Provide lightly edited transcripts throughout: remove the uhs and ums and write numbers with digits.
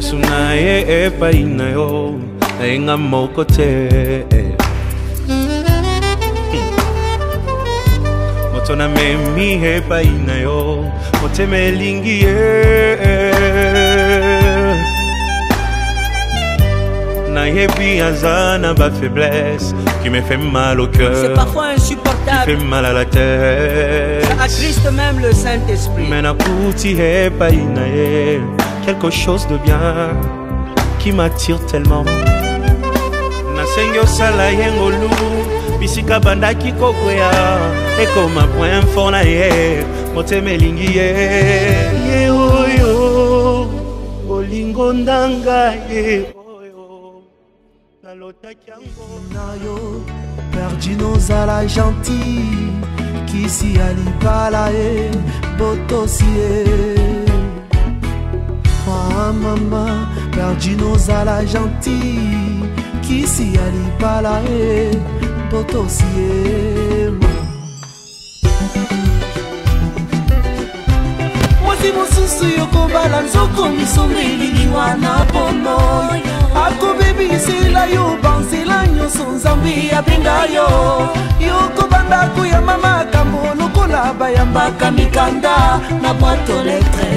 Yesu na ye epai na yo Nainga moko te Moto na memi epai na yo Mote melingi ye Na yebi azana ba faiblesse Qui me fait mal au cœur. C'est parfois insupportable. Qui fait mal à la tête. Ça attriste même le Saint-Esprit. Mais na kuti he painae quelque chose de bien qui m'attire tellement. Na sengyo sala yengolu bisika banda kikokwea eko ma point fort na ye mote melingi ye oyo bolingo ndanga ye oyo na lota kyango na yo Perdino zala gentil Kisi alibala e botosie Ah mama Perdino zala gentil Kisi alibala e botosie Mwasi mosusu yokobala nzoko misomeli liwana pono Ako baby sila yo banzela nyonso nzambe abenga yo Yoko banda kuya mama kambo lokola bayambaka mikanda na boîte lettre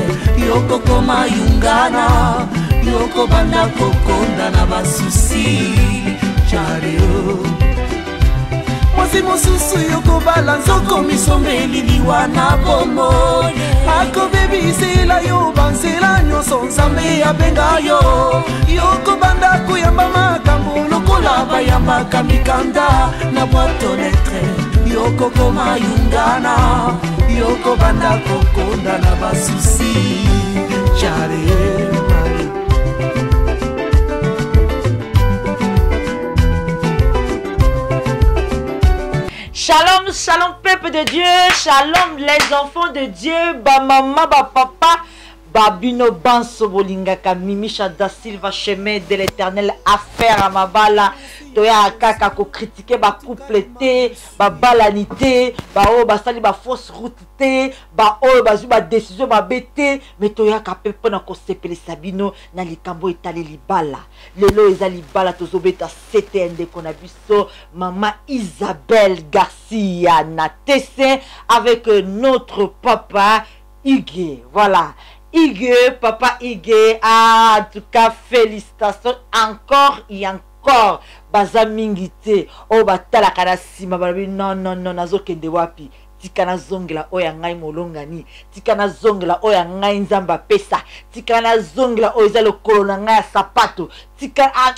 Yoko koma yungana Yoko banda kokonda na basusi Chareo Mwasi mosusu yoko bala nzoko misombeli liwana bomo Ako baby sila yo banzela nyonso nzambe abenga yo Yoko banda kuyamba makambo lokola bayambaka mikanda na boîte lettre Yoko koma yungana Yoko banda kokonda na basusi Chare Shalom, shalom peuple de Dieu, shalom les enfants de Dieu, ba maman, ba papa, ba bino banso bolingaka Mimicha da Silva chemin de l'éternel affaire à ma bala, toya kaka ko critiquer ba coupleté, ba balanité, ba o ba sali ba fausse route té, ba o ba zu ba décision ba bété, mais toya ka pepe na ko sepele sabino na likambo etali libala. Lelo ezali bala tozobeta CTND qu'on a biso maman Isabelle Garcia na tessin avec notre papa Hugues. Voilà. Hugues, papa Hugues, ah, en tout cas félicitations encore et encore. Baza mingite, oh batala kana sima balabi non nazo kende wapi. Tikana zongela oya ngai molongani, tikana zongela oya ngai nzamba pesa, tikana zongela oya zalo kolona ngai sapato, tikana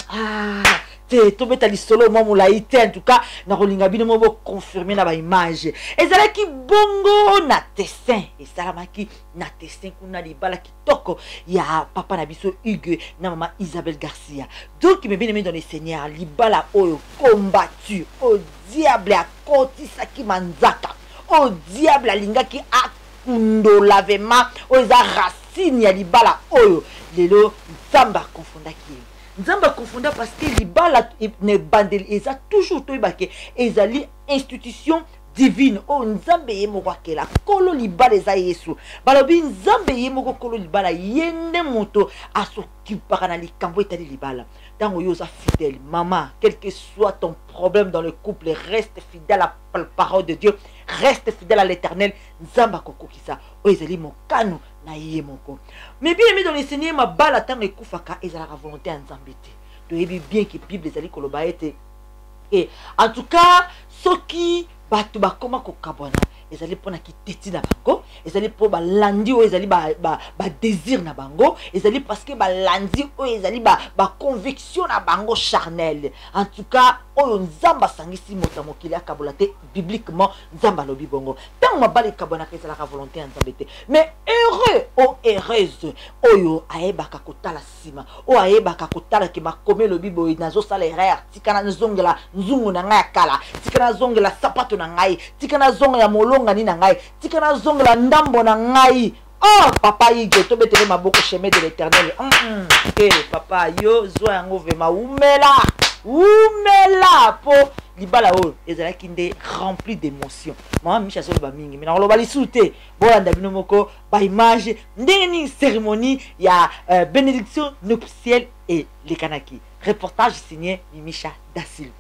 te tobeta lisolo mo mulaite en tout cas na kolinga bino mo confirmer na ba image ezalaki bongo na tessin esalamaki na tessin kuna libala kitoko ya papa na biso Hugues na maman Isabelle Garcia. Donc me bien aimé dans les seigneurs libala oyo combattu au diable a kotisaki manzaka au diable alingaki akundo lavema oza racine ya libala oyo lelo nzamba confondaki Nzamba confondant parce que libala ne bandel eza toujours toibake ezali institution divine o nzambe yemoko akela kolo libala eza yesu balobi nzambe yemoko kolo libala yende moto asokipaka na likambo etali libala tango yo oza fidèle maman quel que soit ton problème dans le couple reste fidèle à la parole de Dieu reste fidèle à l'éternel nzamba kokokisa o ezali mokano na yemoko mais bien aimé dans les seigneurs ma bala tango ekufaka ezala la volonté en nzambe te toyebi bien que bible ezali koloba ete et en tout cas ceux qui batu bakoma kokabwana ezali pona kiteti na bango ezali po balandi o ezali ba désir na bango ezali parce que balandi o ezali ba conviction na bango charnel en tout cas oyo nzamba sangisi mota mokili akabola te bibliquement nzamba lobi bongo tant mabali kabona ezala ka volonté ya nzambe te mais heureux o heureuse oyo ayebaka kotala sima o ayebaka kotala ke makome lobi boy nazo sala erreur tikana nzongela nzungu na ngai kala tikana zongela sapato na ngai tikana zonga ya molonga ni na ngai tikana zongela ndambo na ngai oh papa Hugues to betele maboko chemin de l'éternel papa yo zo yango vema umela umela po libala oyo ezalaki nde rempli d'émotion. Mama Micha solo ba mingi mais nakoloba lisuté bolanda bino moko ba image ndenge ni cérémonie ya bénédiction nuptiale et les Kanaki. Reportage signé Mimisha Da Silva.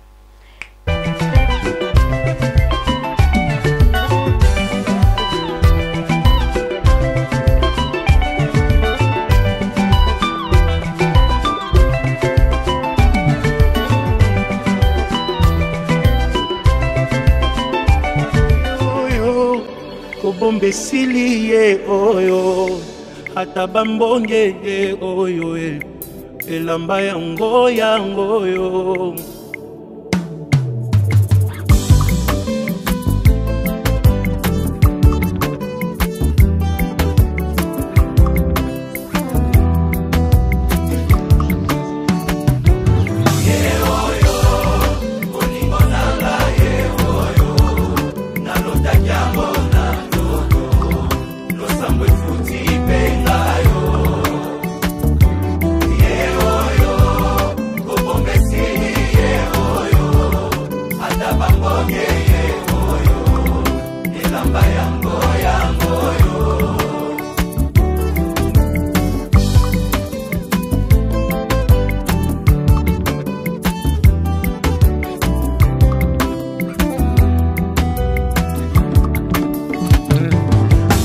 Bombe sili ye oyo ata bambonge ye oyo elamba yango yo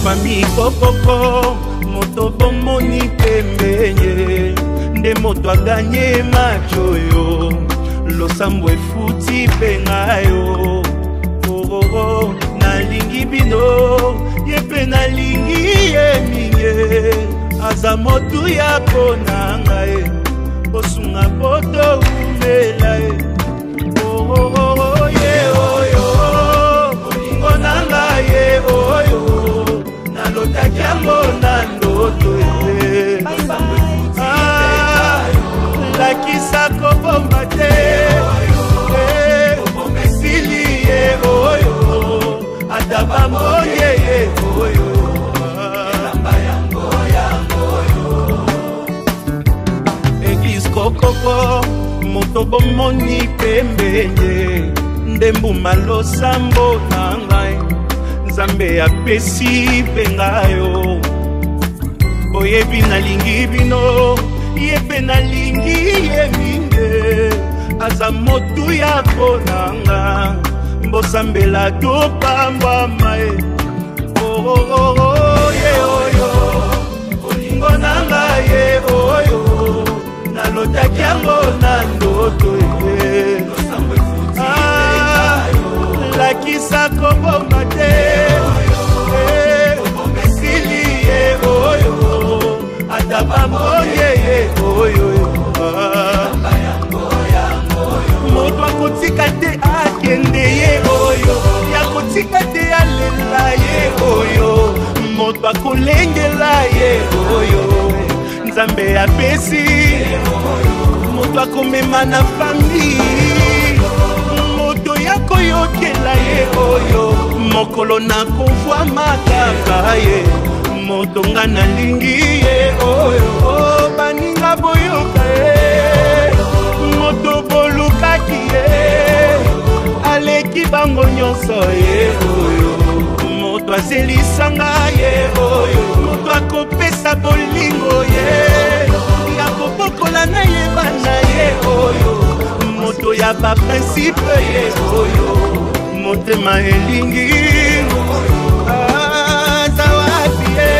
Mami kokoko moto bomoni pembenye nde moto aganye macho yo losambo efuti pengayo oh nalingi bino yepe nalingi ye minge aza motu ya ponanga bosunga poto umela oh ye oyo olingo nanga ye oyo Lotakiambo na ndoto lakisa kobomba te sili ye oyo ata bambonye ye oyo elamba yango Eglise kokoko moto bomoni pembenye ndembuma losambo na ngai Nzambe apesi pengayo Boyebi nalingi bino Yepe nalingi ye minge Aza motu ya ponanga Mbosambela topamba mae ye oyo Olingo nanga ye oyo Nalotaki yango na ndoto Lakisa kobomba te sili ye oyo ata bambonye ye oyo moto akotika te akende ye oyo yakotika te alela ye oyo moto akolengela ye oyo Nzambe apesi moto akomema na famille yako yokela ye oyo mokolo na konvoi makaka ye motonga na lingi ye oyo baninga boyoka ye moto bolukaki ye aleki bango nyonso ye oyo moto azelisanga ye oyo moto akopesa bolingo ye yakobokola na ye bana ye oyo moto ya ba principe ye oyo motema elingi zawapi ye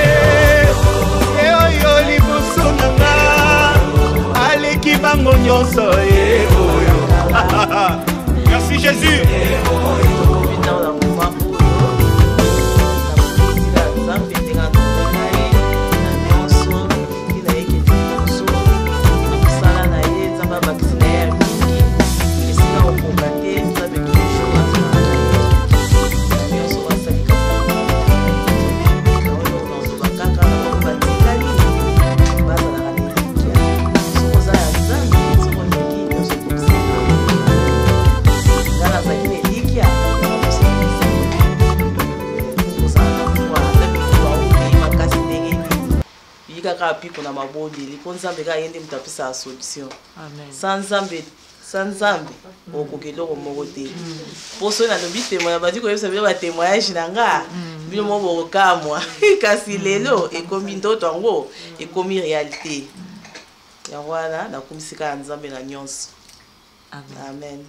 oyo liboso nanga aleki bango nyonso ye oyo merci Jésus Piko na mabondi lipo Nzambe ka yende mutapisa solution. Amen. Sans Nzambe Sanzambe okokelo komokote poso na lobi témoin ba di ko yebisa ba témoignage nanga bino mo bokamwa kasi lelo ekomi ndoto yango ekomi réalité ya wana na kumisika Nzambe na nyonso amen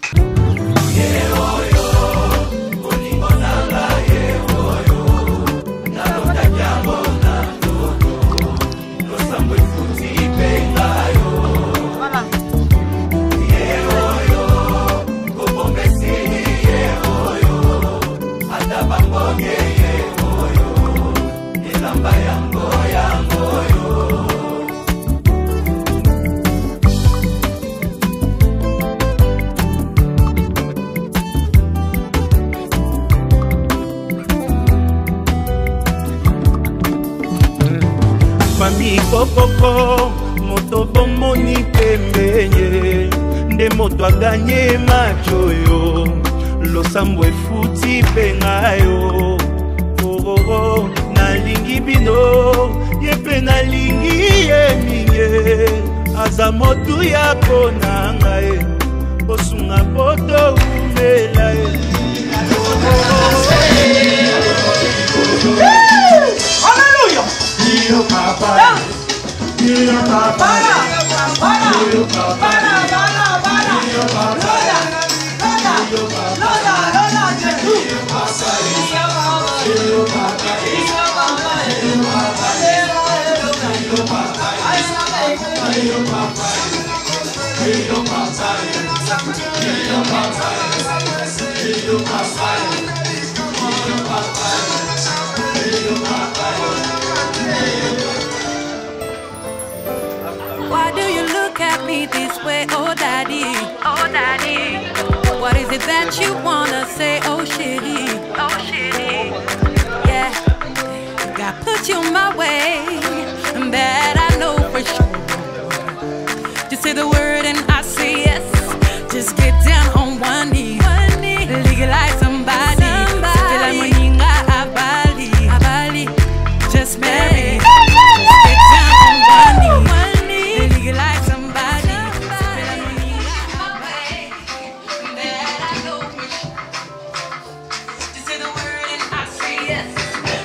Mami kokoko moto bomoni pembenye nde moto aganye macho yo losambo efuti penga yo oh nalingi bino yepe nalingi ye minge aza motu ya pona ngai osunga poto umela Hallelujah! Dio papa, Dio papa, Dio papa, Dio papa, Why do you look at me this way, oh daddy? Oh daddy. What is it that you wanna say, oh shitty? Oh shitty. Yeah, God put you my way, and that I know for sure. Just say the word and I say yes. Just get down on one knee. Legalize somebody. Just marry. Get down on one knee. Legalize somebody. Just say the word and I say yes.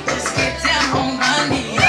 Just get down on one knee.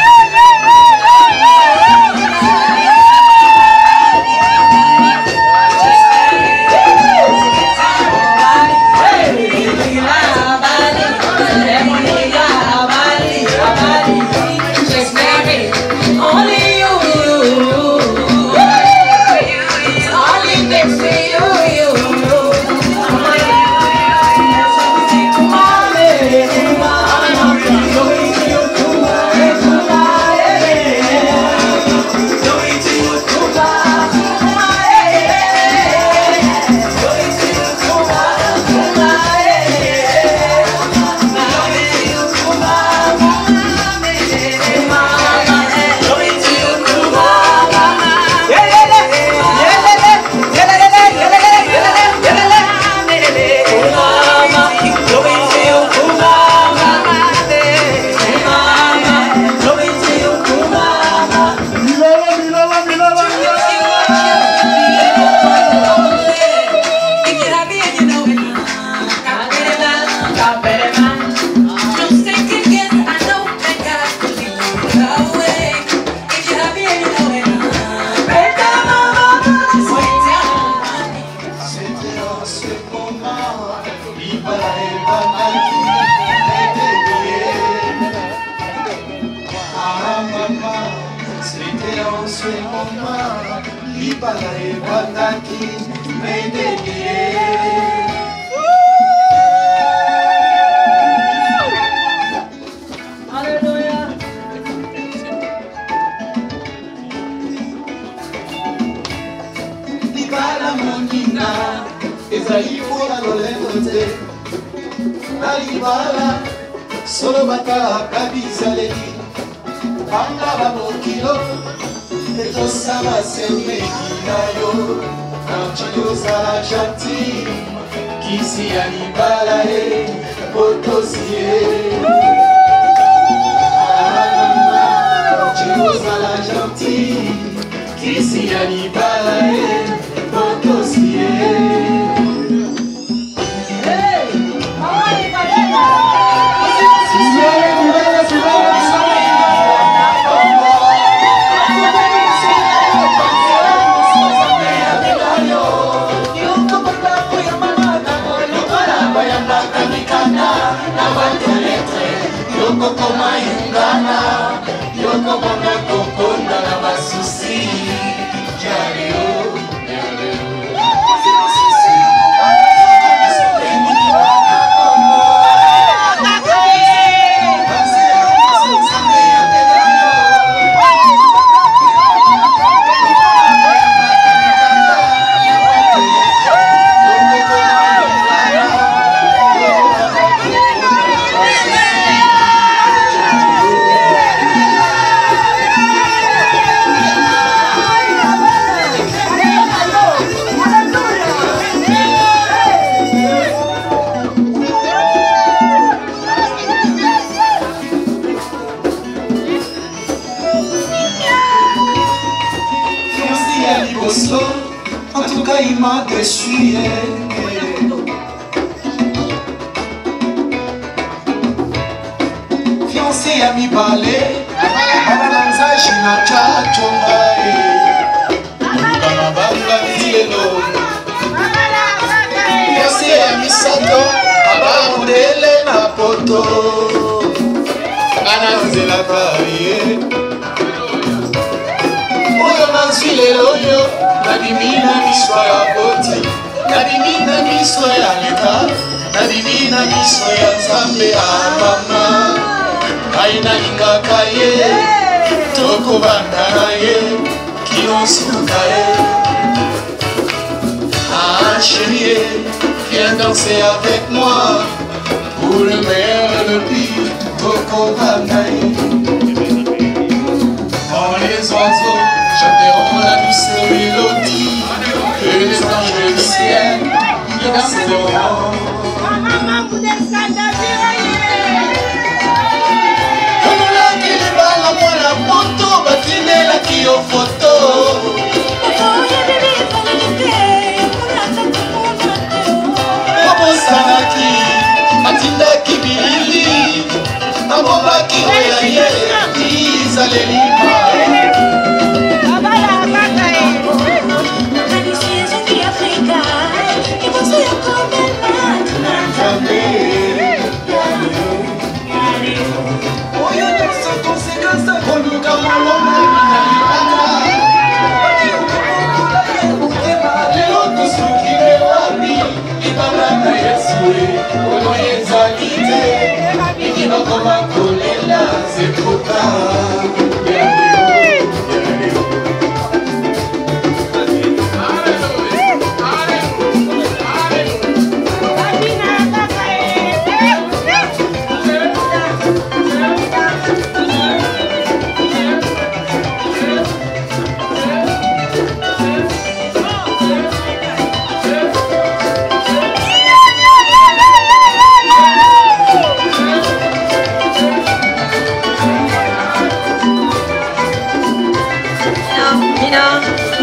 Solo bata kabisa leli Banga ba mokilo Eto sama seme kinayo Nanchilo sala jati Kisi anibala e Potosie Nanchilo sala jati Kisi anibala e Potosie kaka mikanda na bato letre yoko koma yungana yoko bonga kokonda na basusi jaleo En tout cas, il m'a déçu. Fiancé à mi balai, Balanza China Chachonga, Banga Dileno. Fiancé à mi Sato, Abamodele na poto, Anazela Kaye. Oyo nadimina miswa ya boti, nadimina miswa ya leta, nadimina miswa ya nzambe ya mama. Aina lingaka ye, toko banda na ye, kilonsuka ye. Ah chérie, viens danser avec moi, pour le meilleur et le pire, toko banda ye. Quand les oiseaux chanteront la douce mélodie que les anges du ciel danseront. Tomolaki libala mwana poto batindelaki yo foto. Obosanaki atindaki bilili abobaki oya ye izalelima. C'est trop tard.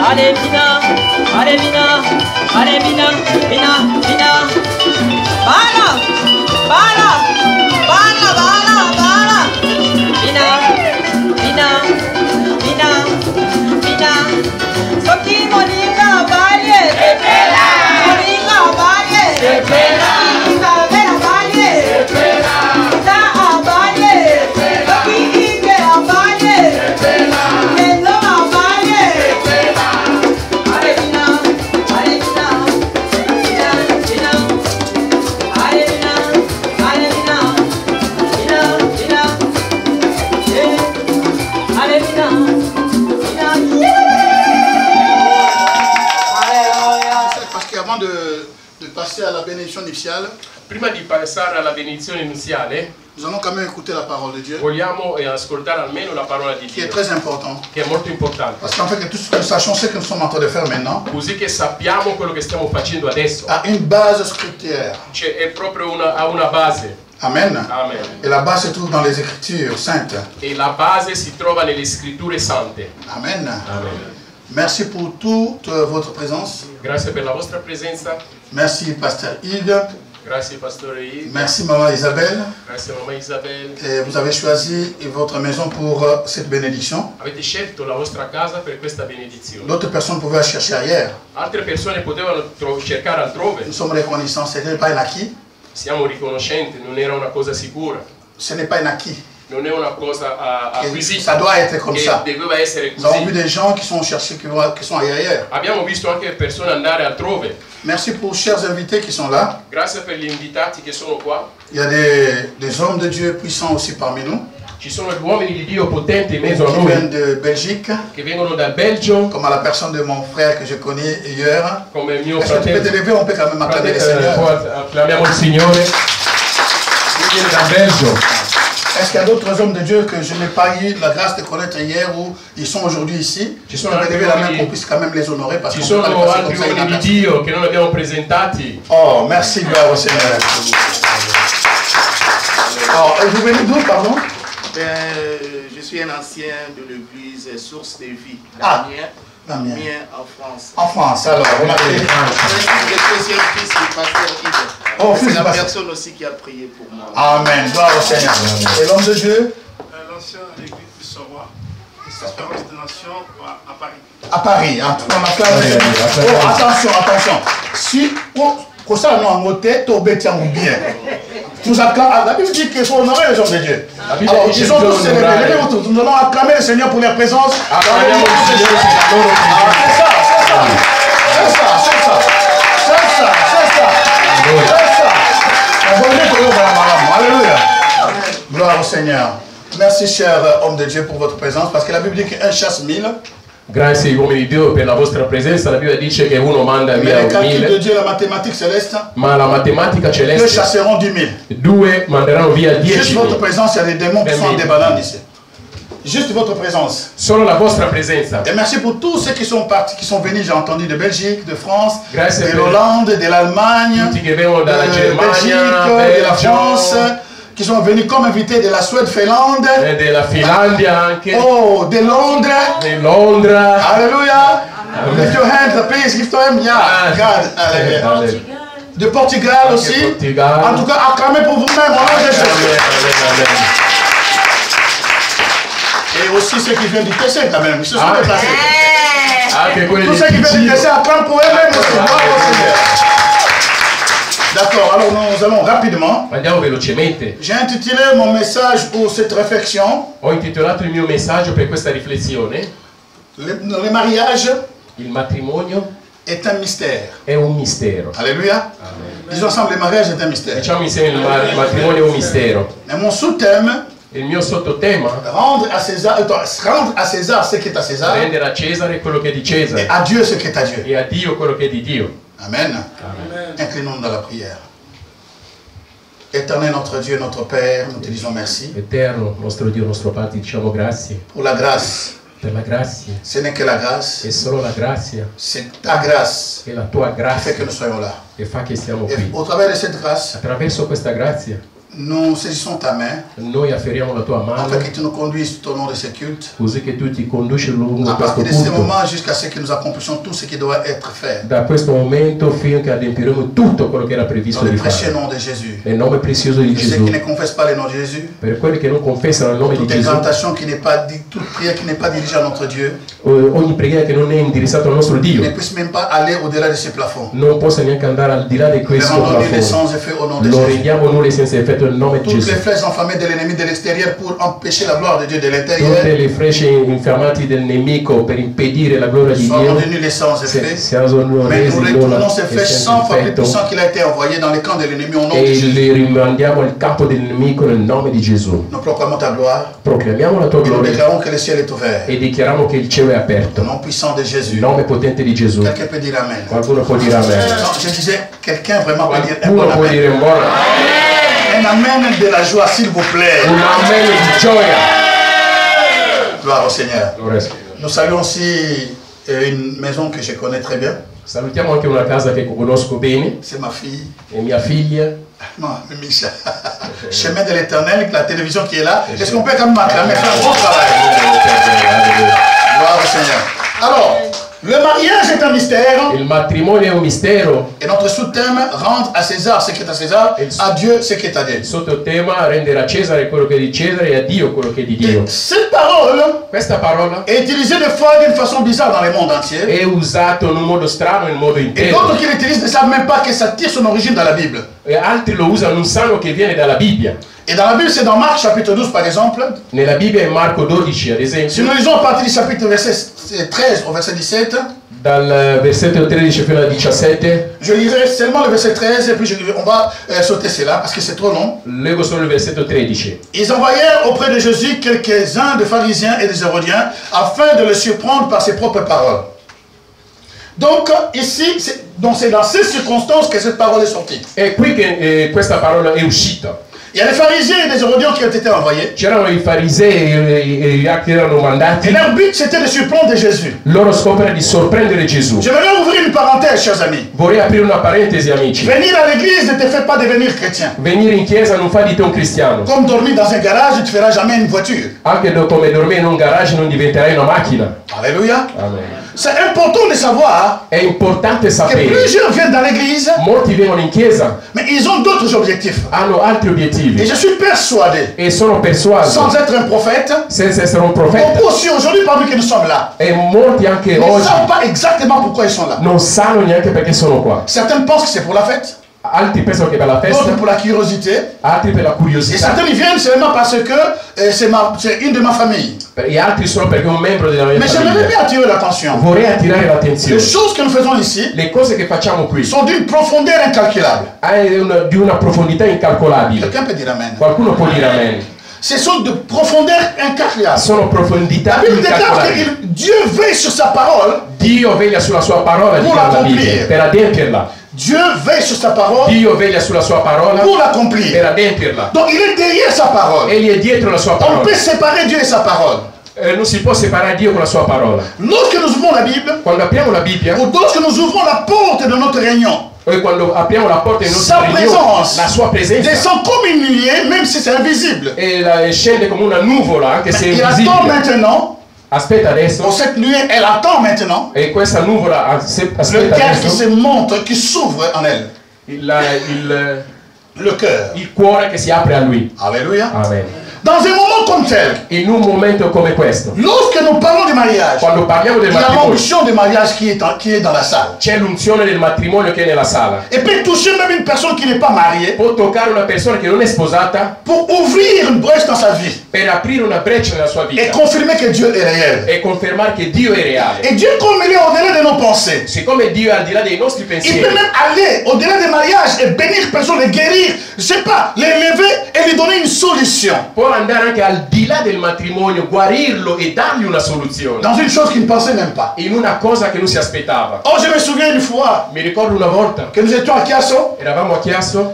Allez Mina, allez Mina, allez Mina, Mina, Mina. Bala, bala, bala, bala, bala. Mina, Mina, Mina, Mina. Soki moninga baye, sepela. Moninga baye, sepela. Isabela baye, sepela. Ita abaye, sepela. Soki ike abaye, sepela. Endo abaye, sepela. Allez Mina, allez Mina, Mina, Mina. Allez Mina, allez Mina, Mina, Mina. Yeah. Allez Mina, Mina, Alléluia. Parce qu'avant de passer à la bénédiction nuptiale, Prima di passare alla benedizione iniziale, nous allons quand même écouter la parole de Dieu, vogliamo ascoltare almeno la parola di qui est Dio, très important. che è molto importante, Parce qu'en fait, que tout ce que nous sachons, ce que nous sommes en train de faire maintenant, così che sappiamo quello che stiamo facendo adesso. a une base scripturaire. È proprio ha una base. Amen. Amen. Et la base se trouve dans les Écritures saintes. E la base si trova nelle scritture sante. Amen. Amen. Merci pour toute votre présence. Grazie per la vostra presenza. Merci, Pasteur Hugues. Grazie Pastore Yves. Merci, Maman Isabelle. Grazie Mamma Isabelle. Et vous avez choisi votre maison pour cette bénédiction. Avete scelto la vostra casa per questa benedizione. D'autres personnes pouvaient chercher ailleurs. Altre persone potevano cercare altrove. Nous sommes reconnaissants, ce n'est pas un acquis. siamo riconoscenti, non era una cosa sicura. Ce n'est pas un acquis. Non è una cosa acquisita. Ça doit être comme ça. Doveva essere Nous avons vu così. des gens qui sont cherchés, qui sont ailleurs. Abbiamo visto anche persone andare altrove. Merci pour les chers invités qui sont là. Grazie per gli invitati che sono qua. Il y a des hommes de Dieu puissants aussi parmi nous. Ci sono gli uomini di Dio potenti in Qui mezzo a viennent noi, de Belgique, che vengono dal Belgio, comme à la personne de mon frère que je connais hier. come il mio Est-ce que tu peux te fratello. lever? On peut quand même acclamer le Seigneur. Acclamiamo il Signore. Lui viene dal Belgio. Est-ce qu'il y a d'autres hommes de Dieu que je n'ai pas eu la grâce de connaître hier ou ils sont aujourd'hui ici? Ci sono On peut altri lever la main uomini- qu'on puisse quand même les honorer parce Ci qu'on peut pas sono les passer altri comme ça uomini di inaperçus. Dio che non abbiamo presentati. Oh, merci, gloire au Seigneur. Alors, et vous venez d'où, pardon? Je suis un ancien de l'église Source de Vie. Ah, la la mienne. mienne en France. En France, alors, remarquez. Je suis le deuxième fils du pasteur Yves. Oh, fils C'est du la pasteur. personne aussi qui a prié pour moi. Amen, gloire au Seigneur. Et l'homme de Dieu? L'ancien de l'église du Sorois, Espérance des Nations à Paris. À Paris, hein. On acclame le Seigneur. Oh, attention, attention. Si, pour ça, nous, en côté, Tobé tient bien. Nous acclamons, la Bible dit qu'il faut honorer les hommes de Dieu. Alors, ils sont tous célébrés. Nous allons acclamer le Seigneur pour leur présence. Ah, c'est ça, c'est ça. C'est ça, c'est ça. C'est ça, c'est ça. C'est ça. Alléluia. Gloire au Seigneur. Merci, cher homme de Dieu, pour votre présence, parce que la Bible dit qu'un chasse 1000. Grazie uomini di Dio per la vostra presenza. La Bibbia dice che uno manda Mais via le calcul de 1000, Dieu, la mathématique céleste, ma la matematica deux celeste chasseront 10 000. 2 manderanno via Juste votre 10.000. présence, il y a des démons qui sont en débandade ici. Juste votre présence. Solo la vostra presenza. Et merci pour tous ceux qui sont partis, qui sont venus, j'ai entendu, de Belgique, de France, Grazie de per l'Hollande, de l'Allemagne, tutti che vengono de dalla Belgique, Germania, de la France, Belgio, qui sont venus comme invités de la Suède, Finlande, della Finlandia anche, oh, de Londres. di Londra. Alléluia. Lift your hands, please, lift your hands. Yeah, God. Alléluia. De Portugal aussi. Portugal. En tout cas, acclamez pour vous-même. Au nom de Jésus. Et aussi ceux qui viennent du TC quand même. Ils se sont déplacés. Anche quelli Tous di ceux qui viennent du Ticino. TC acclament pour eux-mêmes aussi. Gloire au Seigneur. D'accord, alors nous allons rapidement. Andiamo velocemente. J'ai intitulé mon message pour cette réflexion, Ho intitolato il mio messaggio per questa riflessione: le mariage il matrimonio est un mystère. è un mistero. Alléluia. Disons ensemble, le mariage est un mystère. Diciamo insieme il matrimonio è un mistero. Mais mon sous-thème, Il mio sottotema: rendre à César ce qui est à César, rendere a Cesare quello che è di et Cesare à Dieu ce qui est à Dieu. e a Dio quello che è di Dio. Amen. Inclinons-nous dans la prière. Éternel notre Dieu, notre Père, nous te disons merci Eterno, nostro Dio, nostro Padre, ti diciamo grazie pour la grâce. per la grazia. Ce n'est que la grâce, È solo la grazia, c'est ta grâce è la tua qui fait grazia que nous soyons là. che fa che siamo Et qui. au travers de cette grâce, Attraverso questa grazia nous saisissons ta main noi afferriamo la tua mano afin que tu nous conduises tout au long de ce culte. così che tu ti conduci lungo À questo partir de ce culto. moment jusqu'à ce que nous accomplissions tout ce qui doit être fait. Da questo momento fino che adempiremo tutto quello che era Dans previsto le di précieux fare. nom de Jésus. Nel nome prezioso di Et ceux Gesù. qui ne confessent pas le nom de Jésus, Per quelli che non confessano il nome di toute Gesù, exaltation qui n'est pas toute prière qui n'est pas dirigée à notre Dieu, ogni preghiera che non è indirizzata al nostro ne Dio puisse même pas aller au-delà de ces plafonds. non possa neanche andare al di là di Nous questo rendons nul et plafond. sans effet au nom de Lo Jésus. rendiamo nulla e senza effetto nel nome di Toutes Gesù. les flèches enflammées de l'ennemi de l'extérieur pour empêcher la gloire de Dieu de Tutte l'intérieur le frecce infiammate del nemico per impedire la gloria di soient Dio rendues nulles et sans effet. siano Mais nous resi retournons nulla ces e flèches senza 100 fois plus effetto puissants qu'il a été envoyé dans les camps de l'ennemi au nom de e Jésus. li rimandiamo al capo del nemico nel nome di Gesù. Nous proclamons ta gloire Proclamiamo la tua et nous gloria déclarons que le ciel est ouvert. e dichiariamo che il cielo è Au aperto. nom puissant de Jésus. Il nome potente di Gesù. Quelqu'un peut dire Amen. Qualcuno può dire amen. Non, je disais, quelqu'un vraiment peut dire un bon Qualcuno può dire Amen. un buon Un Amen de la joie, s'il vous plaît. un amen di gioia. Gloire au Seigneur. Allora, Nous saluons aussi une maison que je connais très bien. salutiamo anche una casa che conosco bene, C'est ma fille. è mia figlia. Non, Micha. Chemin de l'Éternel, la télévision qui est là. Est-ce qu'on peut quand même acclamer, faire un bon travail? Gloire au Seigneur. Alors, Le mariage est un mystère. Il matrimonio è un mistero. Et notre sous-thème, rendre à César ce qui est à César, à Dieu ce qui est à Dieu. Sottotema, rendere a Cesare quello che è di Cesare e a Dio quello che è di Dio. Cette parole Questa parola est utilisée des fois d'une façon bizarre dans le monde entier. è usata in un modo strano nel modo Et intero. d'autres qui l'utilisent ne savent même pas que ça tire son origine dans la Bible. E altri lo usano, non sanno che viene dalla Bibbia. Et dans la Bible, c'est dans Marc chapitre 12 par exemple. Nella Bibbia in Marco 12, ad Si esempio, nous lisons à partir du chapitre verset 13 au verset 17, dal versetto 13 fino al 17, je lirai seulement le verset 13 et puis on va sauter cela parce que c'est trop long. leggo solo il versetto 13. Ils envoyèrent auprès de Jésus quelques-uns des pharisiens et des hérodiens afin de le surprendre par ses propres paroles. Donc ici, c'est dans ces circonstances que cette parole est sortie. È qui che questa parola è uscita. Il y a des pharisiens et des hérodiens qui ont été envoyés. C'erano i farisei e gli altri erano mandati. Et leur but c'était de surprendre Jésus. Loro scopo era di sorprendere Gesù. J'aimerais ouvrir une parenthèse, chers amis. Vorrei aprire una parentesi, amici. Venir à l'église ne te fait pas devenir chrétien. Venire in chiesa non fa di te un cristiano. Comme dormir dans un garage, tu ne feras jamais une voiture. Anche come dormire in un garage non diventerai una macchina. Alléluia. Amen. C'est important de savoir È importante que sapere. plusieurs viennent dans l'église, Molti vengono in chiesa, mais ils ont d'autres objectifs. hanno altri Et obiettivi. je suis persuadé, E sono persuaso, sans être un prophète, senza essere un profeta, beaucoup aussi aujourd'hui parmi que nous sommes là, e molti anche ne oggi savent pas exactement pourquoi ils sont là. non sanno neanche perché sono qua. Certains pensent que c'est pour la fête, Altri pensano che per la festa, d'autres pour la curiosité, altri per la et curiosità, certains ils viennent seulement parce que c'est une de ma famille. e altri solo perché è un membro della mia Mais j'aimerais famiglia. bien attirer l'attention. Vorrei attirare Les l'attenzione. choses que nous faisons ici Le cose che facciamo qui sont d'une profondeur incalculable. di una profondità incalcolabile. Quelqu'un peut dire amen. Qualcuno può dire amen. Ce sont de profondeur incalculable. Sono La profondità Bible déclare incalcolabili. que Dieu veille sur sa parole. Dio veglia sulla sua parola, dice la Bibbia, per adempierla. Dieu veille sur sa parole Dio veglia sulla sua parola pour per l'accomplir. adempierla. Donc il est derrière sa parole. Egli è dietro la sua On parola. peut séparer Dieu et sa parole. Non si può separare Dio con la sua parola. Lorsque nous ouvrons la Bible, Quando apriamo la Bibbia, ou lorsque nous ouvrons la porte de notre réunion, e quando apriamo la porta dei nostri sa riunioni, présence la sua presenza descend comme une nuée, même si c'est invisible. scende come una nuvola, anche se è Il attend invisibile. maintenant, Aspetta pour adesso, cette nuée, elle attend maintenant e questa nuvola le aspetta cœur qui adesso se montre, qui s'ouvre en elle. Le cœur. il cuore che si apre a lui. Alléluia. Amen. Dans un moment comme tel, In un momento come questo, lorsque nous parlons du mariage, quando parliamo del il y a matrimonio, l'onction du mariage qui est dans la salle. c'è l'unzione del matrimonio che è nella sala. Et peut toucher même une personne qui n'est pas mariée Può toccare una persona che non è sposata pour ouvrir une brèche dans sa vie per aprire una breccia nella sua et vita confirmer que Dieu est réel. e confermare che Dio è reale. Et Dieu, comme il est au-delà de nos pensées, Siccome Dio è al di là dei nostri il peut pensieri, même aller au-delà des mariages et bénir personne, les guérir, je sais pas, les lever et lui donner une solution può andare anche al di là del matrimonio, guarirlo e dargli una soluzione dans une chose qu'il ne pensait même pas. in una cosa che non si aspettava. Oh, je me souviens une fois Mi ricordo una volta, que nous étions à Chiasso. eravamo a Chiasso,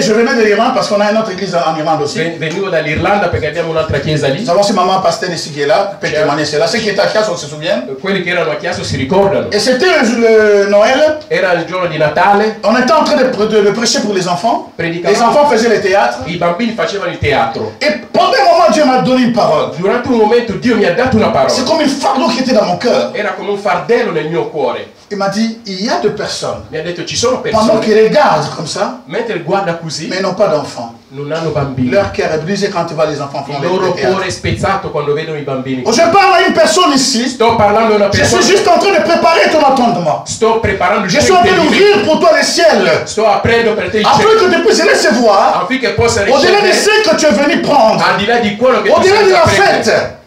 Je venais de l'Irlande parce qu'on a une autre église en Irlande aussi. venivo dall'Irlanda perché abbiamo un'altra chiesa lì. Nous avons aussi maman pasteur ici qui est là, peut témoigner cela. Ceux qui étaient à Chiasso se souviennent. Quelli che erano a Chiasso si ricordano. Et c'était le Noël. Era il giorno di Natale, On était en train de prêcher pour les enfants. predicavamo, Les enfants faisaient le théâtre. i bambini facevano il teatro. Et pendant un moment, Dieu m'a donné une parole. Durante un momento Dio mi ha dato una C'est parola. comme une fardeau qui était dans mon cœur. Era come un fardello nel mio cuore. Il m'a dit, il y a des personnes, Mi ha detto ci sono pendant persone, qu'ils regardent comme ça, mentre guarda così, mais ils n'ont pas d'enfants. non hanno bambini. Leur cœur est brisé quand tu vois les enfants faire Il le loro théâtre. cuore è spezzato quando vedono i bambini. Je parle à une personne ici. Sto parlando a una Je persona, suis juste en train de préparer ton attendement. sto preparando il Je tuo suis en train d'ouvrir intendimento. pour toi les ciels. Sto aprendo per te il Afin cielo, que tu puisses recevoir, affinché possa au-delà de ricevere, ce que tu es venu prendre, al di là di quello che tu au-delà sei de la venuto a prendere, fête,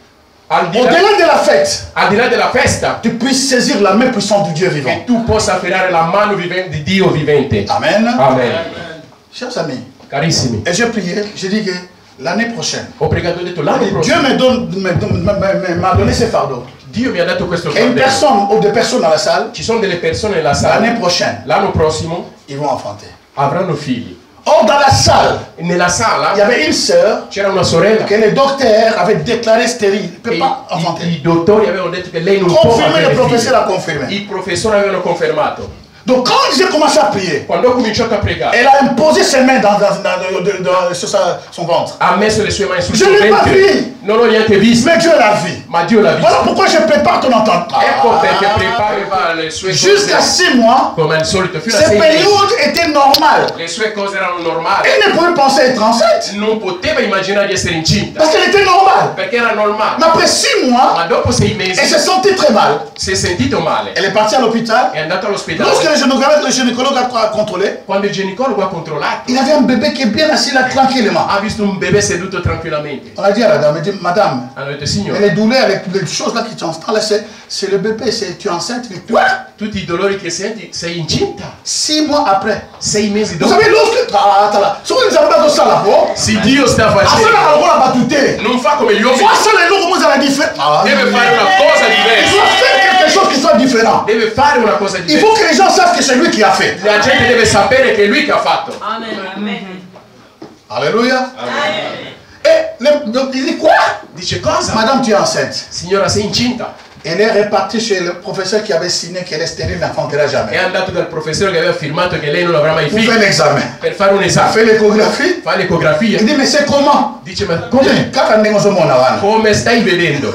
al di là, au-delà de la fête, al di là della festa, tu puisses saisir la main puissante du Dieu vivant. che tu possa afferrare la mano di Dio vivente. Amen. Amen. Chers amis, Carissimi, et j'ai prié, j'ai dit que l'année prochaine, ho pregato e ho detto l'anno Dieu prossimo m'a donné ce fardeau. Dio mi ha dato questo Et une fardello. personne ou des personnes dans la salle, Ci sono delle persone nella l'année sala, prochaine, l'anno prossimo ils vont enfanter. avranno figli. Or, dans la salle, Nella il y sala avait une sœur c'era una sorella que les docteurs avaient déclaré stérile. Il ne peut e pas enfanter. i dottori avevano detto che lei non può Confirmé, le avere professeur figli. a confirmé. I professori avevano confermato. Donc, quand j'ai commencé à prier, Quando ho cominciato a pregare, elle a imposé ses mains sur son ventre. ha messo le sue mani sul Je suo n'ai pas ventre. vu. Non ho niente visto. Mais Dieu l'a vu. Ma Dio l'ha visto. Voilà pourquoi je prépare ton entendement. Ecco perché prepara le sue Jusqu'à cose 6 mois, come al solito fino a ces 6 mesi. périodes étaient normales. Le sue cose erano normali. Elle ne pouvait penser être enceinte. Non poteva immaginare di essere incinta. Parce qu'elle était normale. Perché era normale. Mais après 6 mois, Ma dopo 6 mesi elle s'est sentie très mal. si è sentito male. Elle est partie à l'hôpital. È andato all'ospedale. Lorsque le gynécologue a contrôlé, Quando il ginecologo ha controllato, il avait un bébé qui est bien assis là tranquillement. ha visto un bebè seduto tranquillamente. On a dit à la dame, elle dit, madame, Hanno detto, mais signore, les douleurs, les choses là qui t'enfant là, c'est le bébé, tu es enceinte. Il dit, quoi? tutti i dolori che senti, sei incinta. 6 mois après. 6 mesi Vous dopo. savez, lorsque. Ah, attends là. Ce que nous avons pas ça là, bon? Se Dio sta Ah, ça facendo, là, on va battuter. non fa come gli uomini, Soit ça, les lourds, vous allez dire. deve fare una cosa Il diversa. doit faire quelque chose qui soit différent. Deve fare una cosa Il diversa. faut que les gens sachent que c'est lui qui a fait. La gente deve sapere che è lui che ha fatto. Alléluia. Et il dit quoi? Dice cosa? Madame, tu es enceinte. Signora, sei incinta. Elle est repartie chez le professeur qui avait signé qu'elle est stérile, n'enfantera È jamais. andato dal professore che aveva firmato che lei non avrà mai Pour figli faire l'examen. per fare un Elle esame. fait l'échographie. Fa l'ecografia. Il dit, mais c'est comment? Dice, ma come? Come stai vedendo?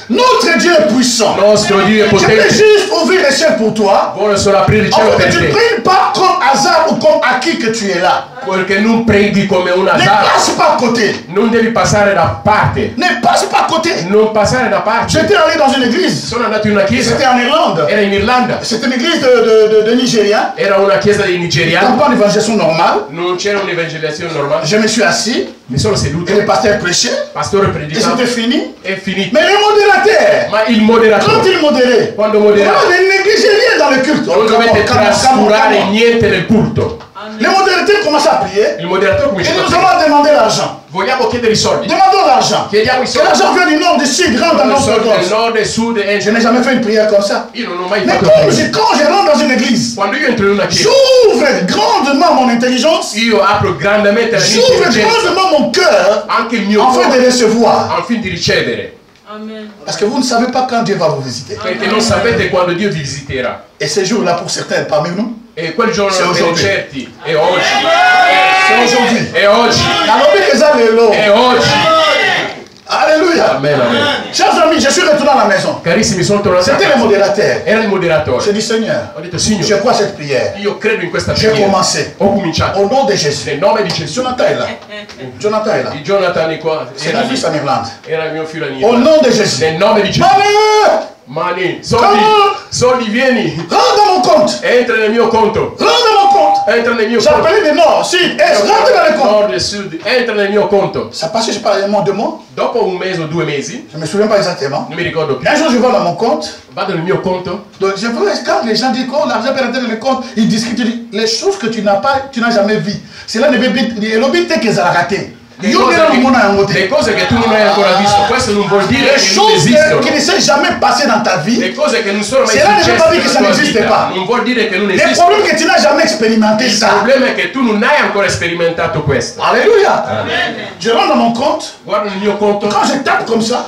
Notre Dieu est puissant. Nostro Dio è Je peux potente. juste ouvrir les cieux pour toi. Vuole solo aprire il En cielo fait, per tu ne te. pries pas comme hasard ou comme acquis que tu es là. Perché non preghi come un Ne passe hasard. pas à côté. Non devi passare da parte. Ne passe pas à côté. Non passare da parte. J'étais allé dans une église. Sono andato in una chiesa. C'était en Irlande. Era in Irlanda. C'était une église de Nigériens. Era una chiesa dei nigeriani. Pas d'évangélisation normale. Non c'era un'evangelizzazione normale. Je me suis assis. Mi sono seduto. Et le pasteur prêchait. Il pastore Et predicava. c'était fini. È finito. Mais les modérateurs, Ma il quand moderatore, ils modéraient, quando on moderava, ne négligeait rien dans le culte. non dovete trascurare niente nel culto. Les modérateurs commençaient à prier. Il moderatore Et comincia nous a allons demander l'argent. vogliamo chiedere i soldi. Demandons l'argent. Chiediamo i Que soldi. l'argent vient du nord, du sud, rentre dans Quando i notre soldi del cause. nord e sud e Je n'ai jamais fait une prière comme ça. io non ho mai Mais fatto quand questo. je rentre dans une église, Quando io entro in una chiesa, j'ouvre grandement mon intelligence, io apro grandemente la mia j'ouvre intelligenza, grandement mon cœur, anche il mio afin de cuore, recevoir. al fin di ricevere. Parce que vous ne savez pas quand Dieu va vous visiter. Perché non sapete quando Dio vi visiterà. Et ces jours-là, pour certains parmi nous, E quel giorno C'est per aujourd'hui. certi è oggi. c'est aujourd'hui. È oggi. È oggi. Alléluia. Amen, amen. Chers amis, je suis retourné à la maison. Carissimi, sono tornato a C'était le casa. modérateur. Era il moderatore. J'ai dit, Seigneur, Ho detto, je Signore, crois cette prière. io credo in questa J'ai preghiera. commencé. Ho cominciato. Au nom de Jésus. Nel nome di Gesù. Jonathan est là. Jonathan est là. Di Jonathan è qua. C'est Era mon fils lì. en Irlande. Era il mio figlio in Au Irlanda. nom de Jésus. Nel nome di Gesù. Maman, Mani, soldi, Come? soldi, vieni. rentre dans mon compte. Entra nel mio conto. Rentre dans mon compte. Entra nel mio J'ai conto. appelé de nord, sud, est, rentre dans le compte. Nord e sud. Entra nel mio conto. Ça passait, je parlais de 2 mois. Dopo un mese o 2 mesi, Je ne me souviens pas exactement. non mi ricordo più, Un jour, je vais dans mon compte. vado nel mio conto. Donc, je vois quand les gens disent que l'argent peut rentrer dans le compte, ils discutent, ils disent, les choses que tu n'as pas, tu n'as jamais vues. Cela ne veut pas dire, l'obité qu'ils ont raté. Le cose che tu non hai ancora visto, questo non vuol dire Les che non choses esistono. qui ne sont jamais passées dans ta vie, Le cose che non sono mai Cela ne veut pas dire que successe ça nella tua n'existe vita, pas. non vuol dire che non les esiste. problèmes que tu n'as jamais expérimenté, Il ça. problema è che tu non hai ancora sperimentato questo. Alléluia. Je rentre dans mon compte. Guardo nel mio conto, Quand je tape comme ça,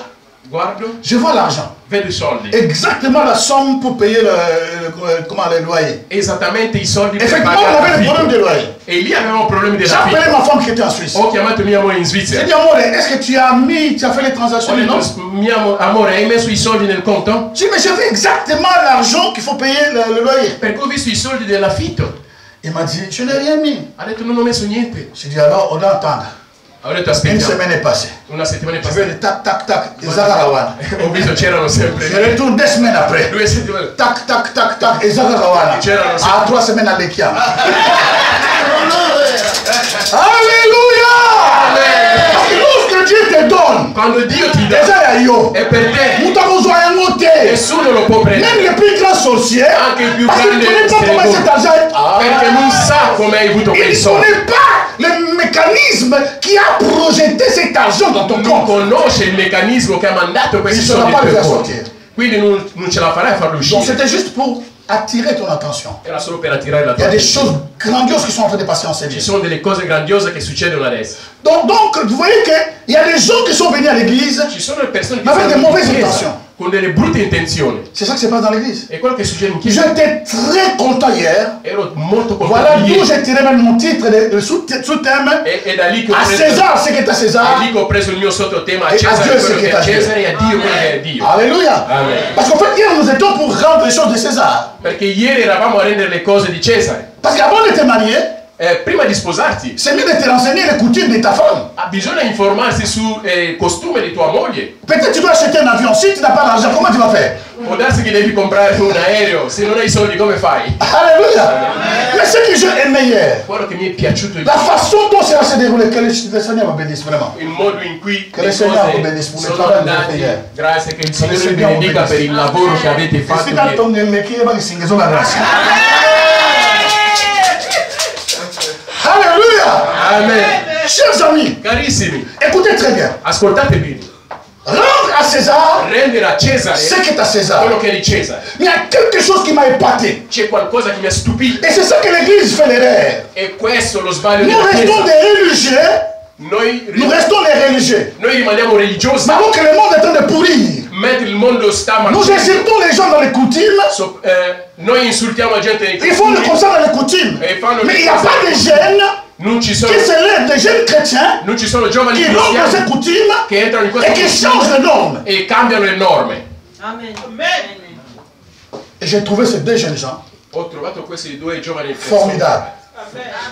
guardo, je vois l'argent. vedo i soldi. Exactement la somme pour payer le loyer. Esattamente i soldi per Effectivement, pagare on avait le l'affitto. problème de loyer. E lì avevamo problemi J'ai appelé dell'affitto. ma femme qui était en Suisse. Ho chiamato mia moglie in J'ai Svizzera. dit, amore, est-ce que tu as fait les transactions? Ho Non. detto, amore, hai messo i soldi nel conto? J'ai dit, mais j'ai vu exactement l'argent qu'il faut payer le loyer. Perché ho visto i soldi dell'affitto. Il m'a dit, je n'ai rien mis. Ha detto, non ho messo niente. J'ai dit, alors, on doit attendre. Ho detto, Une aspettiamo. semaine est passée. Una settimana è Je passata. vais tac, tac, tac. Ezagarawana. Ho visto c'erano Je sempre retourne 2 semaines après. 2 settimane. Tac, tac, tac, tac. Ezagarawana. C'erano À sempre. 3 semaines à Lekiam. Alléluia! Parce que lorsque Dieu te donne, Quando Dio ti dà déjà il y a è per te. Nessuno lo può prendere. Même le plus grand sorcier, Anche il più parce qu'il ne grande connaît pas comment stregone. cet argent est. Perché non sa come hai avuto Il quei ne soldi. connaît pas le mécanisme qui a projeté cet argent dans ton Non compte. conosce il meccanismo che ha mandato questi Il ne saura soldi pas le per faire conto. sortir. Quindi non ce la farai a farlo Donc uscire. c'était juste pour attirer ton attention. Era solo per attirare la Il y tua a des attenzione. choses grandioses qui sont en train de passer en ces Ci lieux. sono delle cose grandiose che succedono adesso. Donc vous voyez qu'il y a des gens qui sont venus à l'église Ci sono le persone che avec sono des in mauvaises chiesa intentions. con delle brutte intenzioni. C'est ça qui se passe dans l'église. È quello che succede in chiesa. J'étais très content hier. Ero molto contento. Voilà d'où j'ai tiré même mon titre, le sous-thème. E da lì che ho à preso, César, c'est che è a César. è lì che ho preso il mio sottotema a Et à Cesare, Dieu, quello c'est che che è è a Dieu. Cesare, e a Dio quello che è Dio. Alléluia. Amen. Parce qu'en fait, hier, nous étions pour rendre les choses de César. Perché ieri eravamo a rendere le cose di Cesare. Parce qu'avant d'être marié, Prima di sposarti, c'est mieux de te renseigner les coutumes de ta femme. bisogna informarsi su costume di tua moglie. Peut-être tu dois acheter un avion. Si tu n'as pas d'argent, comment tu vas faire? Può darsi che devi comprare un aereo, se non hai soldi come fai? Alléluia. Mais ce que j'ai aimé hier, Quello che mi è piaciuto la façon dont ça s'est déroulé, que le Seigneur me bénisse vraiment. il modo in cui Che le le Seigneur cose vous bénisse pour le sono travail de andate. Seigneur. Grazie, che il le Signore vi Seigneur vous benedica bénisse. per il lavoro che avete fatto C'est dans ieri. ton aimé qui va signer son grâce. Alléluia. Amen. Chers amis, Carissimi, écoutez très bien. ascoltate bene. Rendre à César Rendere a Cesare ce qui est à César. quello che è di Cesare. Mais il y a quelque chose qui m'a épaté. C'è qualcosa che mi ha stupito. Et c'est ça que l'Église fait l'erreur. E questo è lo sbaglio Nous della restons Chiesa. des religieux. Noi Restons les religieux. rimaniamo religiosi, Mais alors que le monde est en train de pourrir. mentre il mondo sta Nous marcendo. insultons les gens dans les coutumes. Noi insultiamo la gente nei Ils font le concert dans les coutumes. E fanno Mais il n'y a pas de jeunes non ci sono, qui se lèvent, des jeunes chrétiens non ci sono giovani qui rentrent dans ces cristiani coutumes che entrano in et questa qui cultura changent les normes. e cambiano le norme. Amen. Et j'ai trouvé ces deux jeunes gens Ho trovato questi due giovani persone. formidables.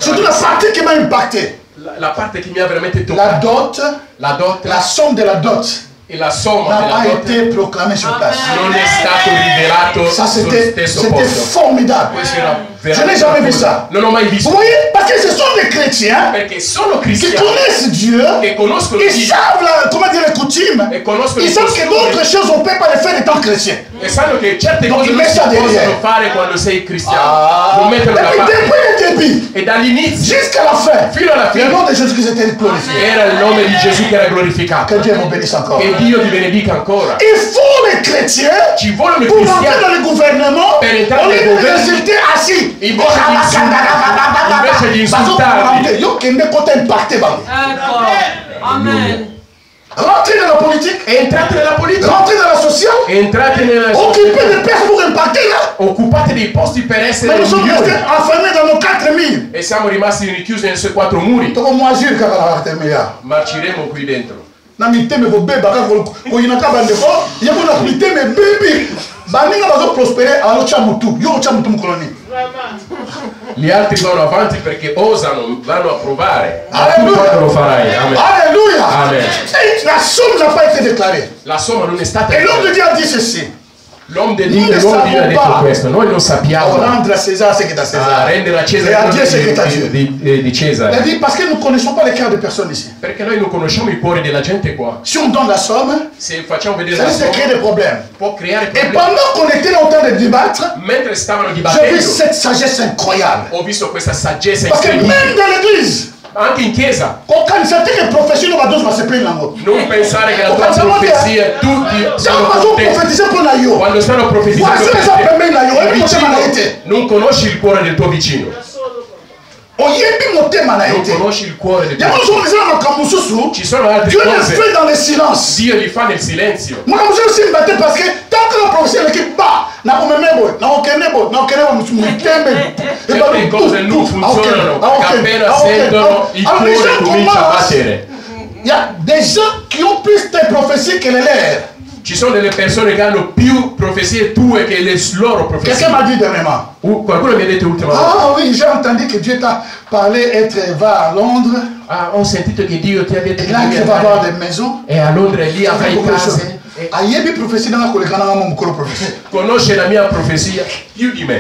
Surtout la partie qui m'a impacté. La parte che mi ha veramente La toccato, dot, la dot la somme de la dot e la somma n'a della pas dot été proclamée sur place. non è stato rivelato Ça, sullo c'était stesso posto. formidable. Questo era Je n'ai jamais vu ça. Non ho mai Vous visto. voyez, parce que ce sont des chrétiens Perché sono qui cristiani connaissent Dieu, che conoscono ils Dio savent comment dire les coutumes, e conoscono ils i savent que d'autres costumi choses on ne peut pas les faire étant chrétien. e sanno che certe Non, cose il non si messa possono derrière. fare quando sei cristiano. Ah. Non Et metterlo da puis parte. depuis le début E dall'inizio jusqu'à la fin, fino alla le fine nom de Jésus-Christ était glorifié. era il nome di Gesù che era glorificato. Que Dieu vous bénisse encore. Che Dio ti benedica ancora. Il faut les chrétiens Ci vogliono i pour rentrer cristiani dans le gouvernement, Per entrare au lieu nel de governo, l'insulter assis. invece di insultarli. Yo qui me côté impacté par lui. D'accord. Amen. Rentrer dans la politique, Entrate nella politica, rentrer dans la sociale, entrate nella occuper des places pour impacter là. occupate dei posti per essere Mais nous sommes migliori. restés enfermés dans nos 4000. E siamo rimasti rinchiusi nei suoi quattro muri. Toko mwazir kaka na 4000. Marciremo qui dentro. Na miteme bo beba kaka ko yinaka bande ko, yebo na miteme bebi. Baninga bazo prospérer à l'autre mutu. Yo cha mutu mukoloni. Gli altri vanno avanti perché osano, vanno a provare. Ma tu Alleluia. quando lo farai? Amen. Alléluia. Amen. Et la somme n'a pas été déclarée. La somma non è stata Et l'homme de Dieu a dit ceci. L'uomo di Noi Dio ne l'uomo di Dio ha sappiamo detto pas. questo, noi non sappiamo Rendre à César ce qui est à a César. rendere a Et à Cesare Dieu ce qui est à Dieu. di Il a Cesare. dit parce que nous ne connaissons pas les cœurs des personnes ici. Perché noi non conosciamo i cuori della gente qua. Si on donne la somme, Se facciamo vedere ça la risque de créer somma des problèmes. può creare Et problemi. pendant qu'on était là en train de débattre, Mentre stavano j'ai vu dibattendo cette sagesse incroyable. ho visto questa saggezza Parce que incredibile. même dans l'église, Anche in chiesa, quand on sait que les professionnels vont se plaindre. non pensare che la Ho tua pensato profezia tutti Quand sono on contenti. prophétiser pour la yo, Quando stanno profetizzando voici per les gens te, permettent la yo, il et vicino la été. non conosci il cuore del tuo vicino, On y est mis monté ma non été. conosci il cuore del Il y a tuo des vicino. gens qui sont dans le Ci sono altre Dieu les cose, fait dans le silence. Dio li fa nel silenzio. Moi, je me suis battu parce que tant que la prophétie est qui bat, na komemebo, na okenebo, na okenebo mutembe. Certe cose non funzionano, appena sentono il cuore comincia a battere. Il y a des gens qui ont plus de prophéties que les leurs. Ci sono delle persone che hanno più profezie tue che le loro profezie. Quelqu'un m'a dit dernièrement. Qualcuno mi ha detto ultimamente. Ah oui, j'ai entendu que Dieu t'a parlé va à Londres. Ah, ho sentito che Dio ti ha detto Et che là, devi tu vas avoir andare. des maisons. E a Londra e lì avrai case. Ayebi prophétie dans la collecte dans mon prophétie. Conosce la mia profezia più di me.